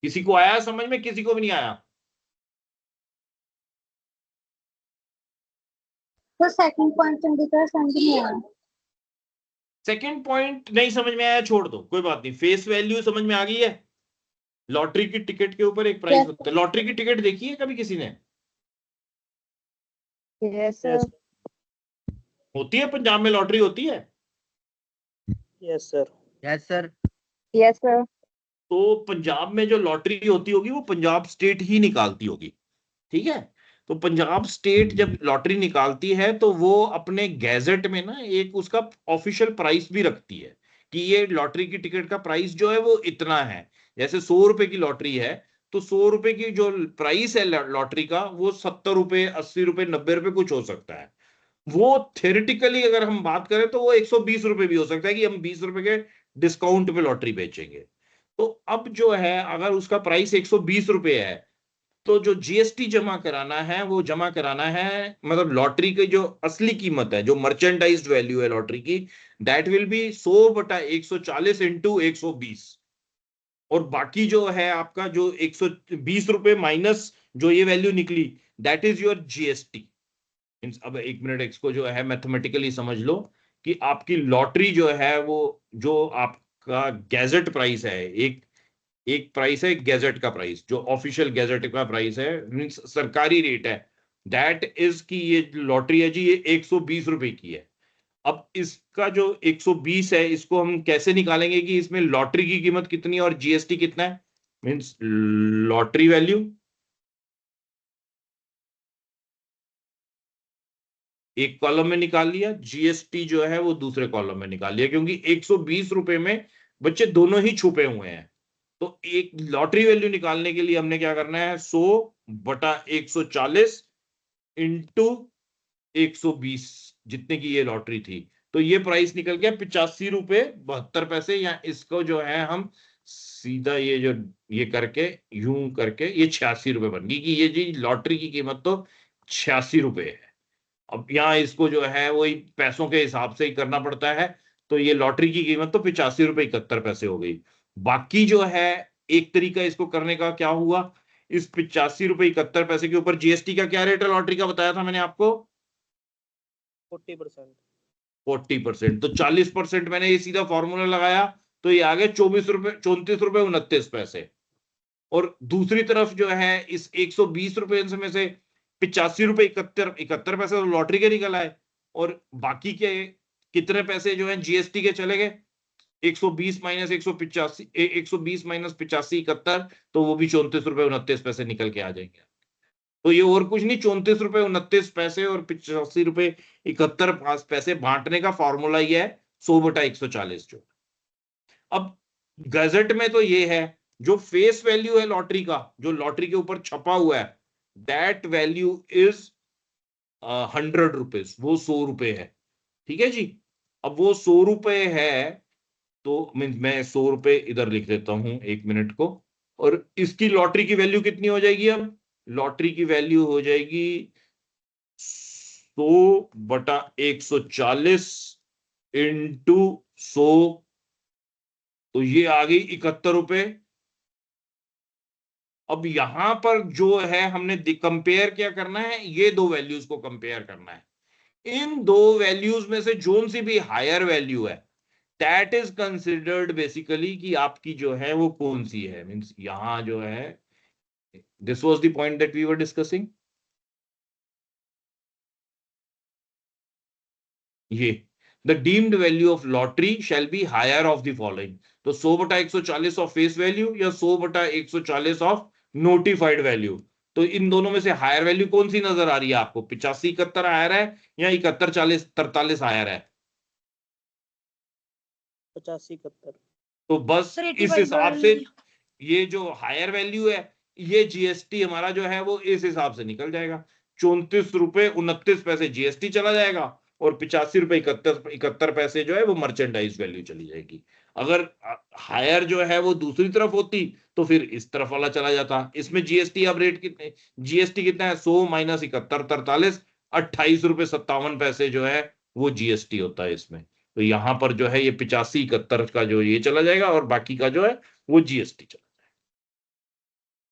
किसी को आया समझ में, किसी को भी नहीं आया? तो सेकंड पॉइंट चंडीगढ़ समझ नहीं आया। सेकंड पॉइंट नहीं समझ में आया, छोड़ दो, कोई बात नहीं। फेस वैल्यू समझ में आ गई है? लॉटरी की टिकट के ऊपर एक प्राइस होता है। लॉटरी की टिकट देखी है कभी किसी ने? Yes sir. होती है, पंजाब में लॉटरी होती है। Yes sir. Yes sir. Yes sir. तो पंजाब में जो लॉटरी होती होगी वो पंजाब स्टेट ही निकालती होगी। ठीक है। तो पंजाब स्टेट जब लॉटरी निकालती है तो वो अपने गैजेट में ना एक उसका ऑफिशियल प्राइस भी रखती है कि ये लॉटरी की टिकट का प्राइस जो है वो इतना है। जैसे 100 रुपए की लॉटरी है तो 100 रुपए की जो प्राइस है लॉटरी का वो 70 रुपए, 80 रुपए, 90 रुपए कुछ हो सकता है। वो थेरेटिकली अगर हम बात करें तो वो 120 रुपए भी हो सकता है कि हम 20 रुपए के डिस्काउंट पे लॉटरी बेचेंगे। तो अब जो है अगर उसका प्राइस 120 रुपए है तो जो जीएसटी जमा कराना है वो जमा कराना है, मतलब लॉटरी की जो असली कीमत है, जो मर्चेंडाइज्ड वैल्यू है लॉटरी की, दैट विल बी 100/140 इंटू 120। और बाकी जो है आपका जो 120 रुपए माइनस जो ये वैल्यू निकली, दैट इज योर जीएसटी। अब एक मिनट इसको जो है मैथमेटिकली समझ लो कि आपकी लॉटरी जो है वो जो आपका गैजेट प्राइस है, एक एक प्राइस है गैजेट का प्राइस, जो ऑफिशियल गैजेट का प्राइस है, मींस सरकारी रेट है, दैट इज कि ये लॉटरी है जी ये 120 रुपए की है। अब इसका जो 120 है इसको हम कैसे निकालेंगे कि इसमें लॉटरी की कीमत कितनी है और जीएसटी कितना है, मींस लॉटरी वैल्यू एक कॉलम में निकाल लिया, जीएसटी जो है वो दूसरे कॉलम में निकाल लिया, क्योंकि 120 रुपए में बच्चे दोनों ही छुपे हुए हैं। तो एक लॉटरी वैल्यू निकालने के लिए हमने क्या करना है, 100/140 इंटू 120, जितने की ये लॉटरी थी। तो ये प्राइस निकल गया 85 रुपए 72 पैसे, या इसको जो है हम सीधा ये जो ये करके यूं करके ये 86 रुपए बन गई कि ये जी लॉटरी की कीमत तो 86 रुपए है। अब यहाँ इसको जो है वही पैसों के हिसाब से ही करना पड़ता है। तो ये लॉटरी की कीमत तो 85 रुपए 71 पैसे हो गई। बाकी जो है एक तरीका इसको करने का क्या हुआ, इस 85 रुपए 71 पैसे के ऊपर जीएसटी का क्या रेट है लॉटरी का बताया था मैंने आपको, 40%। 40%। तो 40% मैंने ये सीधा फॉर्मूला लगाया तो ये आ गया 34 रुपए 34 रुपए 29 पैसे। और दूसरी तरफ जो है इस 120 रुपए में से 85 रुपए 71 पैसे तो लॉटरी के निकल आए, और बाकी के कितने पैसे जो है जीएसटी के चले गए, 120 माइनस 185, 120 माइनस 85 71, तो वो भी 34 रुपए 29 पैसे निकल के आ जाएंगे। तो ये और कुछ नहीं, 34 रुपए 29 पैसे और 85 रुपए 71 पैसे बांटने का फॉर्मूला ये है 100/140 जो। अब गजट में तो ये है, जो फेस वैल्यू है लॉटरी का, जो लॉटरी के ऊपर छपा हुआ है, दैट वैल्यू इज 100 रुपीज, वो 100 रुपए है। ठीक है जी। अब वो 100 रुपए है तो मीन मैं 100 रुपए इधर लिख देता हूं, एक मिनट को। और इसकी लॉटरी की वैल्यू कितनी हो जाएगी, अब लॉटरी की वैल्यू हो जाएगी 100/140 इंटू 100, तो ये आ गई 71 रुपए। अब यहां पर जो है हमने कंपेयर क्या करना है, ये दो वैल्यूज को कंपेयर करना है। इन दो वैल्यूज में से जोन सी भी हायर वैल्यू है, दैट इज कंसिडर्ड बेसिकली कि आपकी जो है वो कौन सी है, मींस यहां जो है this was the point that we were discussing. ये the deemed value of lottery shall be higher of the following. तो 100/140 ऑफ फेस वैल्यू या 100/140 ऑफ नोटिफाइड वैल्यू। तो इन दोनों में से हायर वैल्यू कौन सी नजर आ रही है आपको, 85 71 हायर है या 71 40 43 हायर है? 85 71। तो बस सर इस 85 हिसाब बढ़ से गई। ये जो हायर वैल्यू है, ये जीएसटी हमारा जो है वो इस हिसाब से निकल जाएगा, 34 रुपए 29 पैसे जीएसटी चला जाएगा और 85 रुपए 71 पैसे जो है वो मर्चेंडाइज वैल्यू चली जाएगी। अगर हायर जो है वो दूसरी तरफ होती तो फिर इस तरफ वाला चला जाता। इसमें जीएसटी अब रेट कितने, जीएसटी कितना है, 100 माइनस 71 43, 28 रुपए 57 पैसे जो है वो जीएसटी होता है इसमें। तो यहां पर जो है ये 85 71 का जो ये चला जाएगा और बाकी का जो है वो जीएसटी चला जाएगा,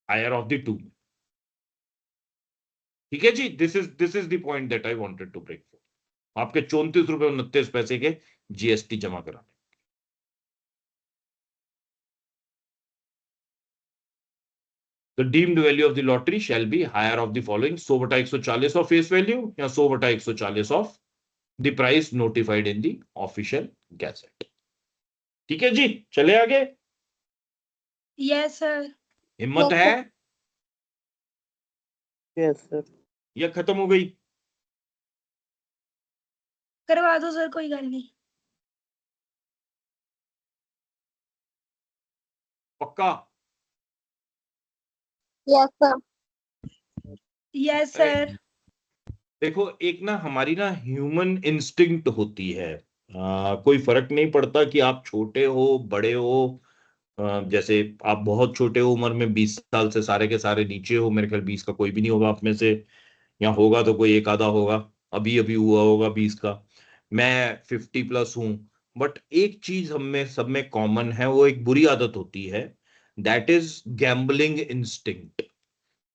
हायर ऑफ द टू। ठीक है जी, this is the point that I wanted to break for. आपके 34 रुपए 29 पैसे के जीएसटी जमा कराने। The deemed value of the lottery shall be higher of the following: 100/140 of face value या 100/140 of the price notified in the official gazette। ठीक है जी, चले आगे। Yes sir. हिम्मत Yes, है? sir. Yes sir. या खत्म हो गई? करवा दो सर, कोई गल नहीं। पक्का? Yes sir. यस अरे सर। देखो, एक ना हमारी ना ह्यूमन इंस्टिंक्ट होती है। कोई फर्क नहीं पड़ता कि आप छोटे हो बड़े हो। जैसे आप बहुत छोटे हो उम्र में, 20 साल से सारे के सारे नीचे हो, मेरे ख्याल 20 का कोई भी नहीं होगा आप में से, या होगा तो कोई एक आधा होगा, अभी अभी हुआ होगा 20 का। मैं 50+ हूं। बट एक चीज हम में सब में कॉमन है, वो एक बुरी आदत होती है, दैट इज गैम्बलिंग इंस्टिंक्ट।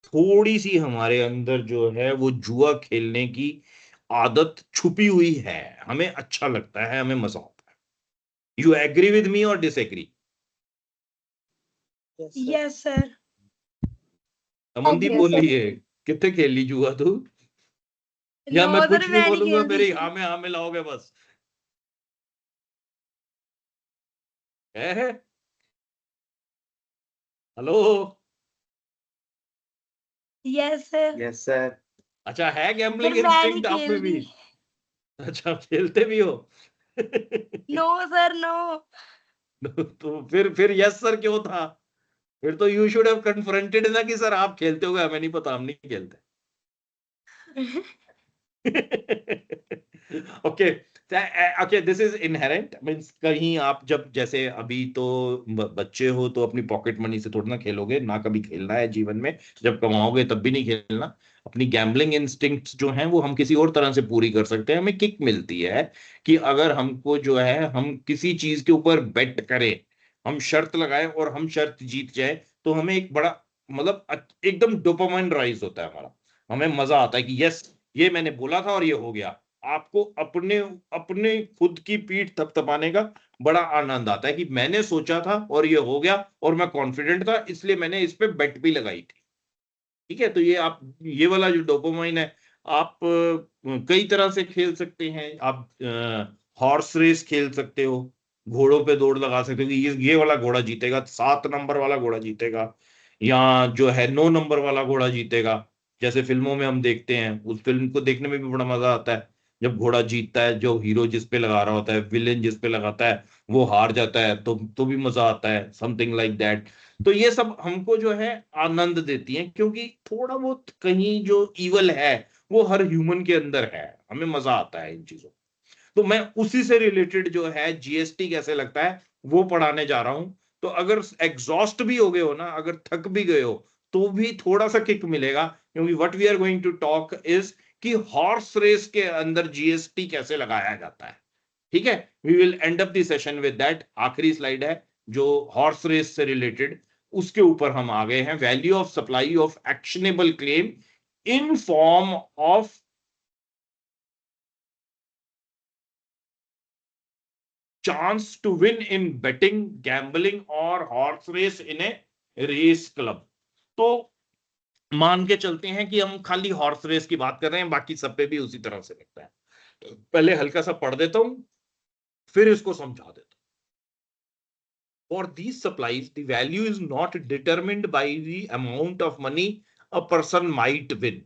थोड़ी सी हमारे अंदर जो है वो जुआ खेलने की आदत छुपी हुई है। हमें अच्छा लगता है, हमें मजा आता है। यू एग्री विद मी और disagree? Yes sir. Amandeep agree बोल सर। रही है, कितने खेल ली जुआ तू? या नो मैं सर, कुछ नहीं मैं नहीं बोलूंगा, खेलती। मेरी हाँ में लाओगे बस? है? Hello? Yes sir. Yes sir. अच्छा, है पर गैम्बलिंग मैं नहीं इंस्टिंक्ट आप में भी? खेलती। अच्छा, खेलते भी हो? No sir, no. तो फिर यस सर क्यों था? फिर तो यू शुड हैव कन्फ्रंटेड ना कि सर आप खेलते हो, हमें नहीं पता, हम नहीं खेलते। Okay okay, this is inherent, means कहीं आप जब, जैसे अभी तो बच्चे हो तो अपनी पॉकेट मनी से थोड़ा ना खेलोगे, ना कभी खेलना है जीवन में, जब कमाओगे तब भी नहीं खेलना। अपनी गैम्बलिंग इंस्टिंक्ट्स जो हैं वो हम किसी और तरह से पूरी कर सकते हैं। हमें किक मिलती है कि अगर हमको जो है, हम किसी चीज के ऊपर बेट करें, हम शर्त लगाए और हम शर्त जीत जाए, तो हमें एक बड़ा, मतलब एकदम डोपामाइन राइज होता है हमारा। हमें मजा आता है कि यस, ये मैंने बोला था और ये हो गया। आपको अपने अपने खुद की पीठ थपथपाने का बड़ा आनंद आता है कि मैंने सोचा था और ये हो गया, और मैं कॉन्फिडेंट था, इसलिए मैंने इस पे बेट भी लगाई थी। ठीक है, तो ये आप, ये वाला जो डोपामाइन है, आप कई तरह से खेल सकते हैं। आप हॉर्स रेस खेल सकते हो, घोड़ों पे दौड़ लगा सकते हो कि ये वाला घोड़ा जीतेगा, 7 नंबर वाला घोड़ा जीतेगा, या जो है 9 नंबर वाला घोड़ा जीतेगा। जैसे फिल्मों में हम देखते हैं, उस फिल्म को देखने में भी बड़ा मजा आता है जब घोड़ा जीतता है, जो हीरो जिस पे लगा रहा होता है, विलेन जिस पे लगाता है वो हार जाता है, तो भी मजा आता है, समथिंग लाइक दैट। तो ये सब हमको जो है आनंद देती हैं, क्योंकि थोड़ा बहुत कहीं जो इवल है वो हर ह्यूमन के अंदर है, हमें मजा आता है इन चीजों। तो मैं उसी से रिलेटेड जो है जीएसटी कैसे लगता है वो पढ़ाने जा रहा हूं। तो अगर एग्जॉस्ट भी हो गए हो ना, अगर थक भी गए हो, तो भी थोड़ा सा किक मिलेगा, क्योंकि what we are going to talk is कि हॉर्स रेस के अंदर जीएसटी कैसे लगाया जाता है। ठीक है, we will end up the session with that. आखिरी स्लाइड है जो हॉर्स रेस से रिलेटेड, उसके ऊपर हम आ गए हैं। Value of supply of actionable claim in form of chance to win in betting, gambling और horse race in a race club. तो मान के चलते हैं कि हम खाली हॉर्स रेस की बात कर रहे हैं, बाकी सब पे भी उसी तरह से लगता है। पहले हल्का सा पढ़ देता हूं, फिर इसको समझा देता हूं। For these supplies, the value is not determined by the amount of money a person might win.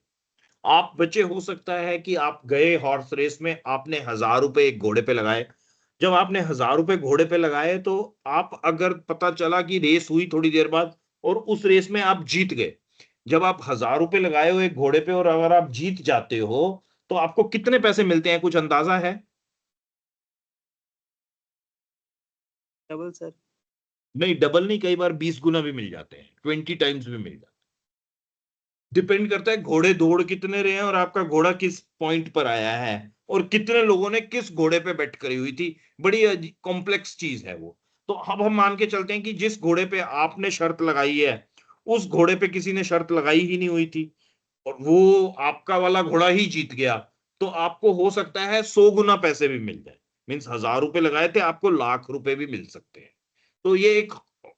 आप बच्चे, हो सकता है कि आप गए हॉर्स रेस में, आपने 1000 रुपए एक घोड़े पे लगाए। जब आपने 1000 रुपए घोड़े पे लगाए, तो आप, अगर पता चला कि रेस हुई थोड़ी देर बाद और उस रेस में आप जीत गए, जब आप 1000 रुपए लगाए हो एक घोड़े पे और अगर आप जीत जाते हो, तो आपको कितने पैसे मिलते हैं, कुछ अंदाजा है? Double sir. नहीं, डबल नहीं, कई बार 20 गुना भी मिल जाते हैं, 20 टाइम्स भी मिल जाते हैं। डिपेंड करता है घोड़े दौड़ कितने रहे हैं और आपका घोड़ा किस पॉइंट पर आया है और कितने लोगों ने किस घोड़े पे बेट करी हुई थी। बड़ी कॉम्प्लेक्स चीज है वो। तो अब हम मान के चलते हैं कि जिस घोड़े पे आपने शर्त लगाई है, उस घोड़े पे किसी ने शर्त लगाई ही नहीं हुई थी और वो आपका वाला घोड़ा ही जीत गया, तो आपको हो सकता है 100 गुना पैसे भी मिल जाए। मीन्स 1000 रुपए लगाए थे, आपको लाख रुपए भी मिल सकते हैं। तो ये एक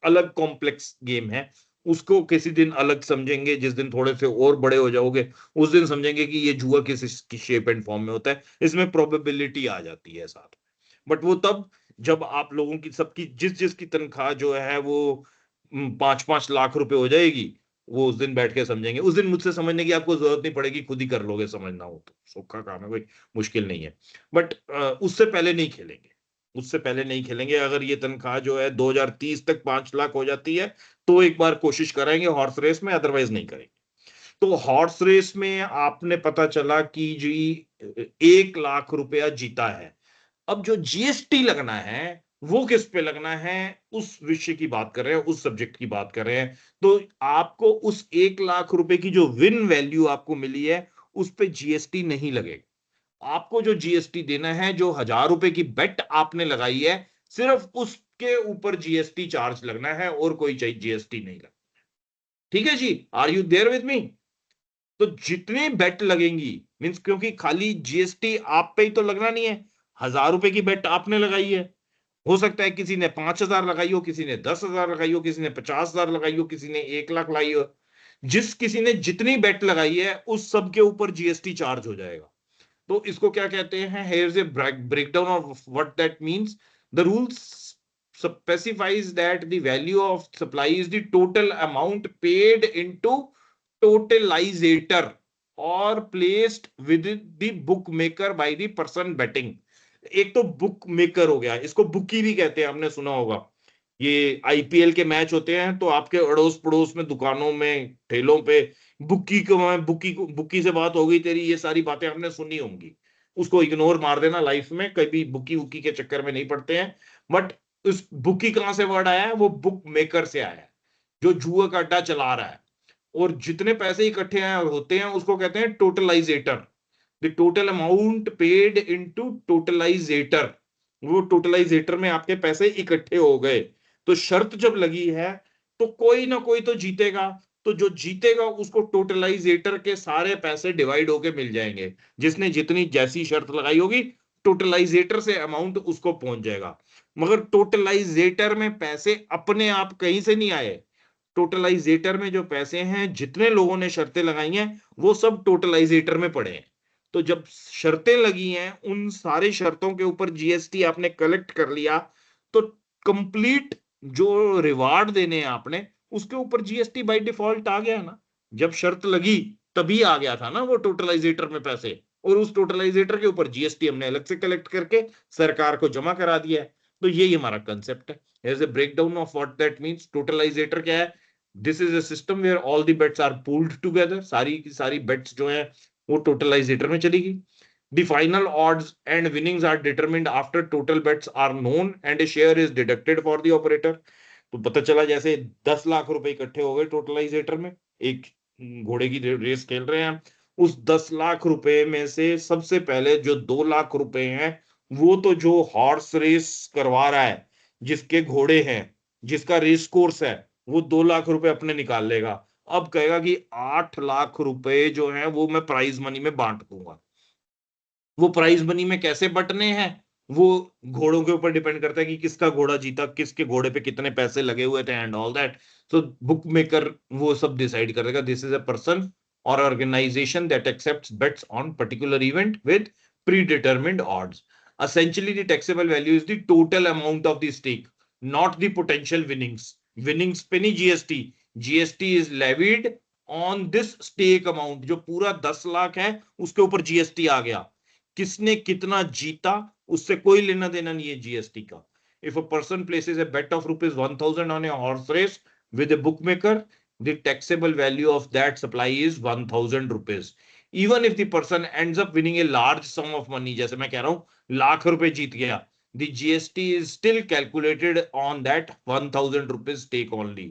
अलग कॉम्प्लेक्स गेम है। उसको किसी दिन अलग समझेंगे, जिस दिन थोड़े से और बड़े हो जाओगे उस दिन समझेंगे कि ये जुआ किस की शेप एंड फॉर्म में होता है, इसमें प्रोबेबिलिटी आ जाती है साथ में। बट वो तब, जब आप लोगों की सबकी जिस जिस की तनख्वाह जो है वो 5-5 लाख रुपए हो जाएगी, वो उस दिन बैठ के समझेंगे। उस दिन मुझसे समझने की आपको जरूरत नहीं पड़ेगी, खुद ही कर लोगे, समझना हो तो सौखा काम है, कोई मुश्किल नहीं है। बट उससे पहले नहीं खेलेंगे, उससे पहले नहीं खेलेंगे। अगर ये तनख्वाह जो है 2030 तक 5 लाख हो जाती है तो एक बार कोशिश कराएंगे हॉर्स रेस में, अदरवाइज नहीं करेंगे। तो हॉर्स रेस में आपने पता चला कि जी 1 लाख रुपया जीता है। अब जो जीएसटी लगना है वो किस पे लगना है, उस विषय की बात कर रहे हैं, उस सब्जेक्ट की बात कर रहे हैं। तो आपको उस 1 लाख रुपए की जो विन वैल्यू आपको मिली है उस पे जीएसटी नहीं लगेगा। आपको जो जीएसटी देना है, जो 1,000 रुपए की बेट आपने लगाई है, सिर्फ उसके ऊपर जीएसटी चार्ज लगना है और कोई जीएसटी नहीं लगना। ठीक है जी, are you there with me? तो जितनी बेट लगेंगी, मींस क्योंकि खाली जीएसटी आप पे ही तो लगना नहीं है, 1,000 रुपए की बेट आपने लगाई है। हो सकता है किसी ने 5,000 लगाई हो, किसी ने 10,000 लगाई हो, किसी ने 50,000 लगाई हो, किसी ने 1 लाख लाई हो। जिस किसी ने जितनी बेट लगाई है उस सब के ऊपर जीएसटी चार्ज हो जाएगा। तो इसको क्या कहते हैं, here is a breakdown of what that means. The rules specifies that the value of supply is the total amount paid into totalizator or placed with the bookmaker by the person betting। एक तो book maker हो गया, इसको bookie भी कहते हैं, आपने सुना होगा। ये आईपीएल के मैच होते हैं तो आपके अड़ोस पड़ोस में, दुकानों में, ठेलों पे बुकी से बात हो गई तेरी, ये सारी बातें आपने सुनी होंगी। उसको इग्नोर मार देना, लाइफ में कभी बुकी वुकी के चक्कर में नहीं पड़ते हैं। बट उस बुकी कहां से वर्ड आया है, वो बुक मेकर से आया है, जो जुआ का अड्डा चला रहा है। और जितने पैसे इकट्ठे होते हैं उसको कहते हैं totalizator. The total amount paid into totalizator. वो टोटलाइजेटर में आपके पैसे इकट्ठे हो गए। तो शर्त जब लगी है तो कोई ना कोई तो जीतेगा, तो जो जीतेगा उसको टोटलाइजेटर के सारे पैसे डिवाइड होके मिल जाएंगे। जिसने जितनी जैसी शर्त लगाई होगी, टोटलाइजेटर से अमाउंट उसको पहुंच जाएगा। मगर टोटलाइजेटर में पैसे अपने आप कहीं से नहीं आए। टोटलाइजेटर में जो पैसे हैं, जितने लोगों ने शर्तें लगाई हैं, वो सब टोटलाइजेटर में पड़े हैं। तो जब शर्तें लगी हैं, उन सारी शर्तों के ऊपर जीएसटी आपने कलेक्ट कर लिया, तो कंप्लीट जो रिवार्ड देने हैं आपने, उसके ऊपर जीएसटी बाय डिफॉल्ट आ गया ना। जब शर्त लगी तभी आ गया था ना वो टोटलाइजेटर में पैसे, और उस टोटलाइजेटर के ऊपर जीएसटी हमने अलग से कलेक्ट करके सरकार को जमा करा दिया है। तो यही हमारा कंसेप्ट है। Here's a breakdown of what that means. टोटलाइजेटर क्या है? This is a system where all the bets are pooled together. सारी की सारी bets जो है वो टोटलाइजेटर में चली गई। The final odds and winnings are determined after total bets are known and a share is deducted for the operator। तो पता चला जैसे 10 लाख रुपए इकट्ठे हो गए टोटलाइजेटर में, एक घोड़े की रेस खेल रहे हैं। उस 10 लाख रुपए में से सबसे पहले जो 2 लाख रुपए हैं, वो तो जो हॉर्स रेस करवा रहा है, जिसके घोड़े हैं, जिसका रेस कोर्स है, वो 2 लाख रुपए अपने निकाल लेगा। अब कहेगा कि 8 लाख रुपए जो है वो मैं प्राइज मनी में बांट दूंगा। वो प्राइज मनी में कैसे बंटने हैं, वो घोड़ों के ऊपर डिपेंड करता है कि किसका घोड़ा जीता, किसके घोड़े पे कितने पैसे लगे हुए थे and all that. So bookmaker वो सब डिसाइड करेगा। दिस इज अ पर्सन और organisation that accepts bets on particular event with predetermined odds। Essentially, the taxable value is the total amount of the stake, not the potential winnings। winnings पे नहीं GST, GST is levied on this stake amount। जो पूरा 10 लाख है उसके ऊपर GST आ गया। किसने कितना जीता उससे कोई लेना देना नहीं है जीएसटी का। If a person places a bet of ₹1,000 on a horse race with a bookmaker, the taxable value of that supply is ₹1,000। Even if the person ends up winning a large sum of money, जैसे मैं कह रहा हूं लाख रुपए जीत गया, the GST is still calculated on that ₹1,000 stake only।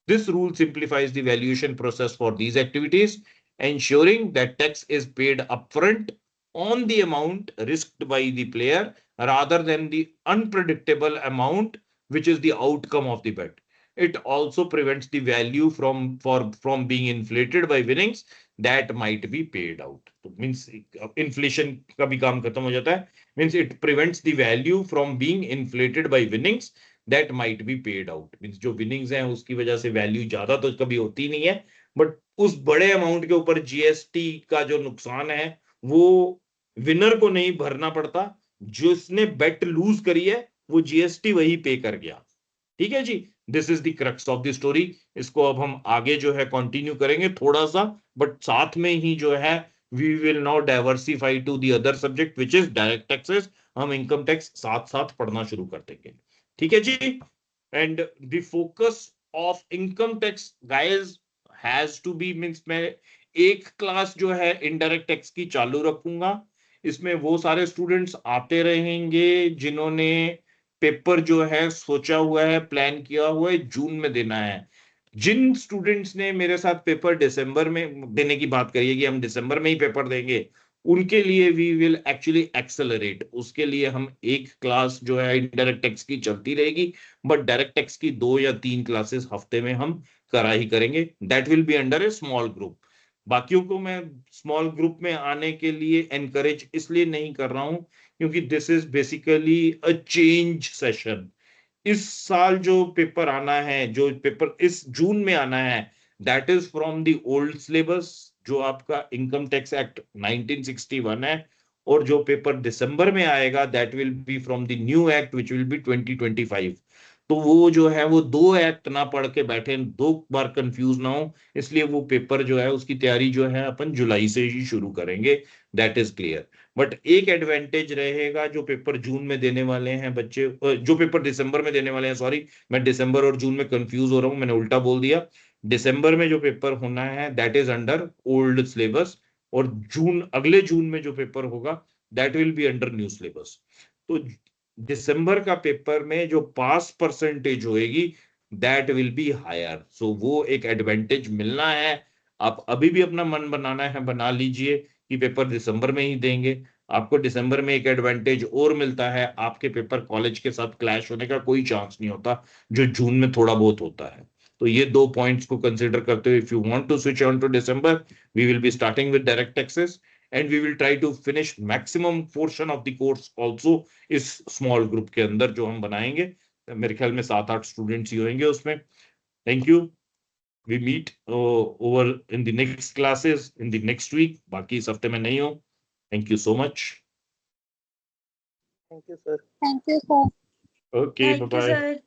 This rule simplifies the valuation process for these activities, ensuring that tax is paid upfront on the amount risked by the player rather than the unpredictable amount which is the outcome of the bet। It also prevents the value from being inflated by winnings that might be paid out। तो means inflation का भी काम खत्म हो जाता है। means it prevents the value from being inflated by winnings that might be paid out। means जो winnings हैं उसकी वजह से वैल्यू ज्यादा तो कभी होती नहीं है, बट उस बड़े अमाउंट के ऊपर जीएसटी का जो नुकसान है वो विनर को नहीं भरना पड़ता। जिसने बेट लूज करी है वो जीएसटी वही पे कर गया। ठीक है जी। This is the crux of the story. इसको अब हम आगे जो है कंटिन्यू करेंगे थोड़ा सा, बट साथ में ही जो है we will now diversify to the other subject which is direct taxes. हम इनकम टैक्स साथ साथ पढ़ना शुरू कर देंगे, ठीक है जी। And the focus of income tax guys has to be, means मैं एक क्लास जो है इनडायरेक्ट टैक्स की चालू रखूंगा। इसमें वो सारे स्टूडेंट्स आते रहेंगे जिन्होंने पेपर जो है सोचा हुआ है, प्लान किया हुआ है जून में देना है। जिन स्टूडेंट्स ने मेरे साथ पेपर दिसंबर में देने की बात करी है कि हम दिसंबर में ही पेपर देंगे, उनके लिए वी विल एक्चुअली एक्सेलरेट। उसके लिए हम एक क्लास जो है इनडायरेक्ट टैक्स की चलती रहेगी, बट डायरेक्ट टैक्स की 2 या 3 क्लासेस हफ्ते में हम करा ही करेंगे। That will be under A small group. बाकियों को मैं स्मॉल ग्रुप में आने के लिए एनकरेज इसलिए नहीं कर रहा हूं क्योंकि this is basically a change session. इस साल जो पेपर आना है, जो पेपर इस जून में आना है, that is from the old syllabus जो आपका इनकम टैक्स एक्ट 1961 है। और जो पेपर दिसंबर में आएगा that will be from the new act which will be 2025। तो वो जो है वो 2 एक्ट ना पढ़ के बैठे, 2 बार कंफ्यूज ना हो, इसलिए वो पेपर जो है उसकी तैयारी जो है अपन जुलाई से ही शुरू करेंगे। That is clear. बट एक एडवांटेज रहेगा, जो पेपर जून में देने वाले हैं बच्चे, जो पेपर दिसंबर में देने वाले हैं, सॉरी मैं दिसंबर और जून में कंफ्यूज हो रहा हूं, मैंने उल्टा बोल दिया। दिसंबर में जो पेपर होना है that is under old syllabus, और अगले जून में जो पेपर होगा that will be under new syllabus. तो दिसंबर का पेपर में जो पास परसेंटेज होएगी दैट विल बी हायर। सो वो एक एडवांटेज मिलना है। आप अभी भी अपना मन बनाना है, बना लीजिए कि पेपर दिसंबर में ही देंगे। आपको दिसंबर में एक एडवांटेज और मिलता है, आपके पेपर कॉलेज के साथ क्लैश होने का कोई चांस नहीं होता, जो जून में थोड़ा बहुत होता है। तो ये 2 पॉइंट्स को कंसिडर करते हुए, if you want to switch on to December, we will be starting with direct taxes and we will try to finish maximum portion of the course also इस स्मॉल ग्रुप के अंदर जो हम बनाएंगे। मेरे ख्याल में 7-8 स्टूडेंट्स ही होंगे उसमें। Thank you. We meet over in the next classes in the next week. बाकी इस हफ्ते में नहीं हो। Thank you so much. Thank you, sir. Thank you, sir. Okay, thank you bye-bye. Sir.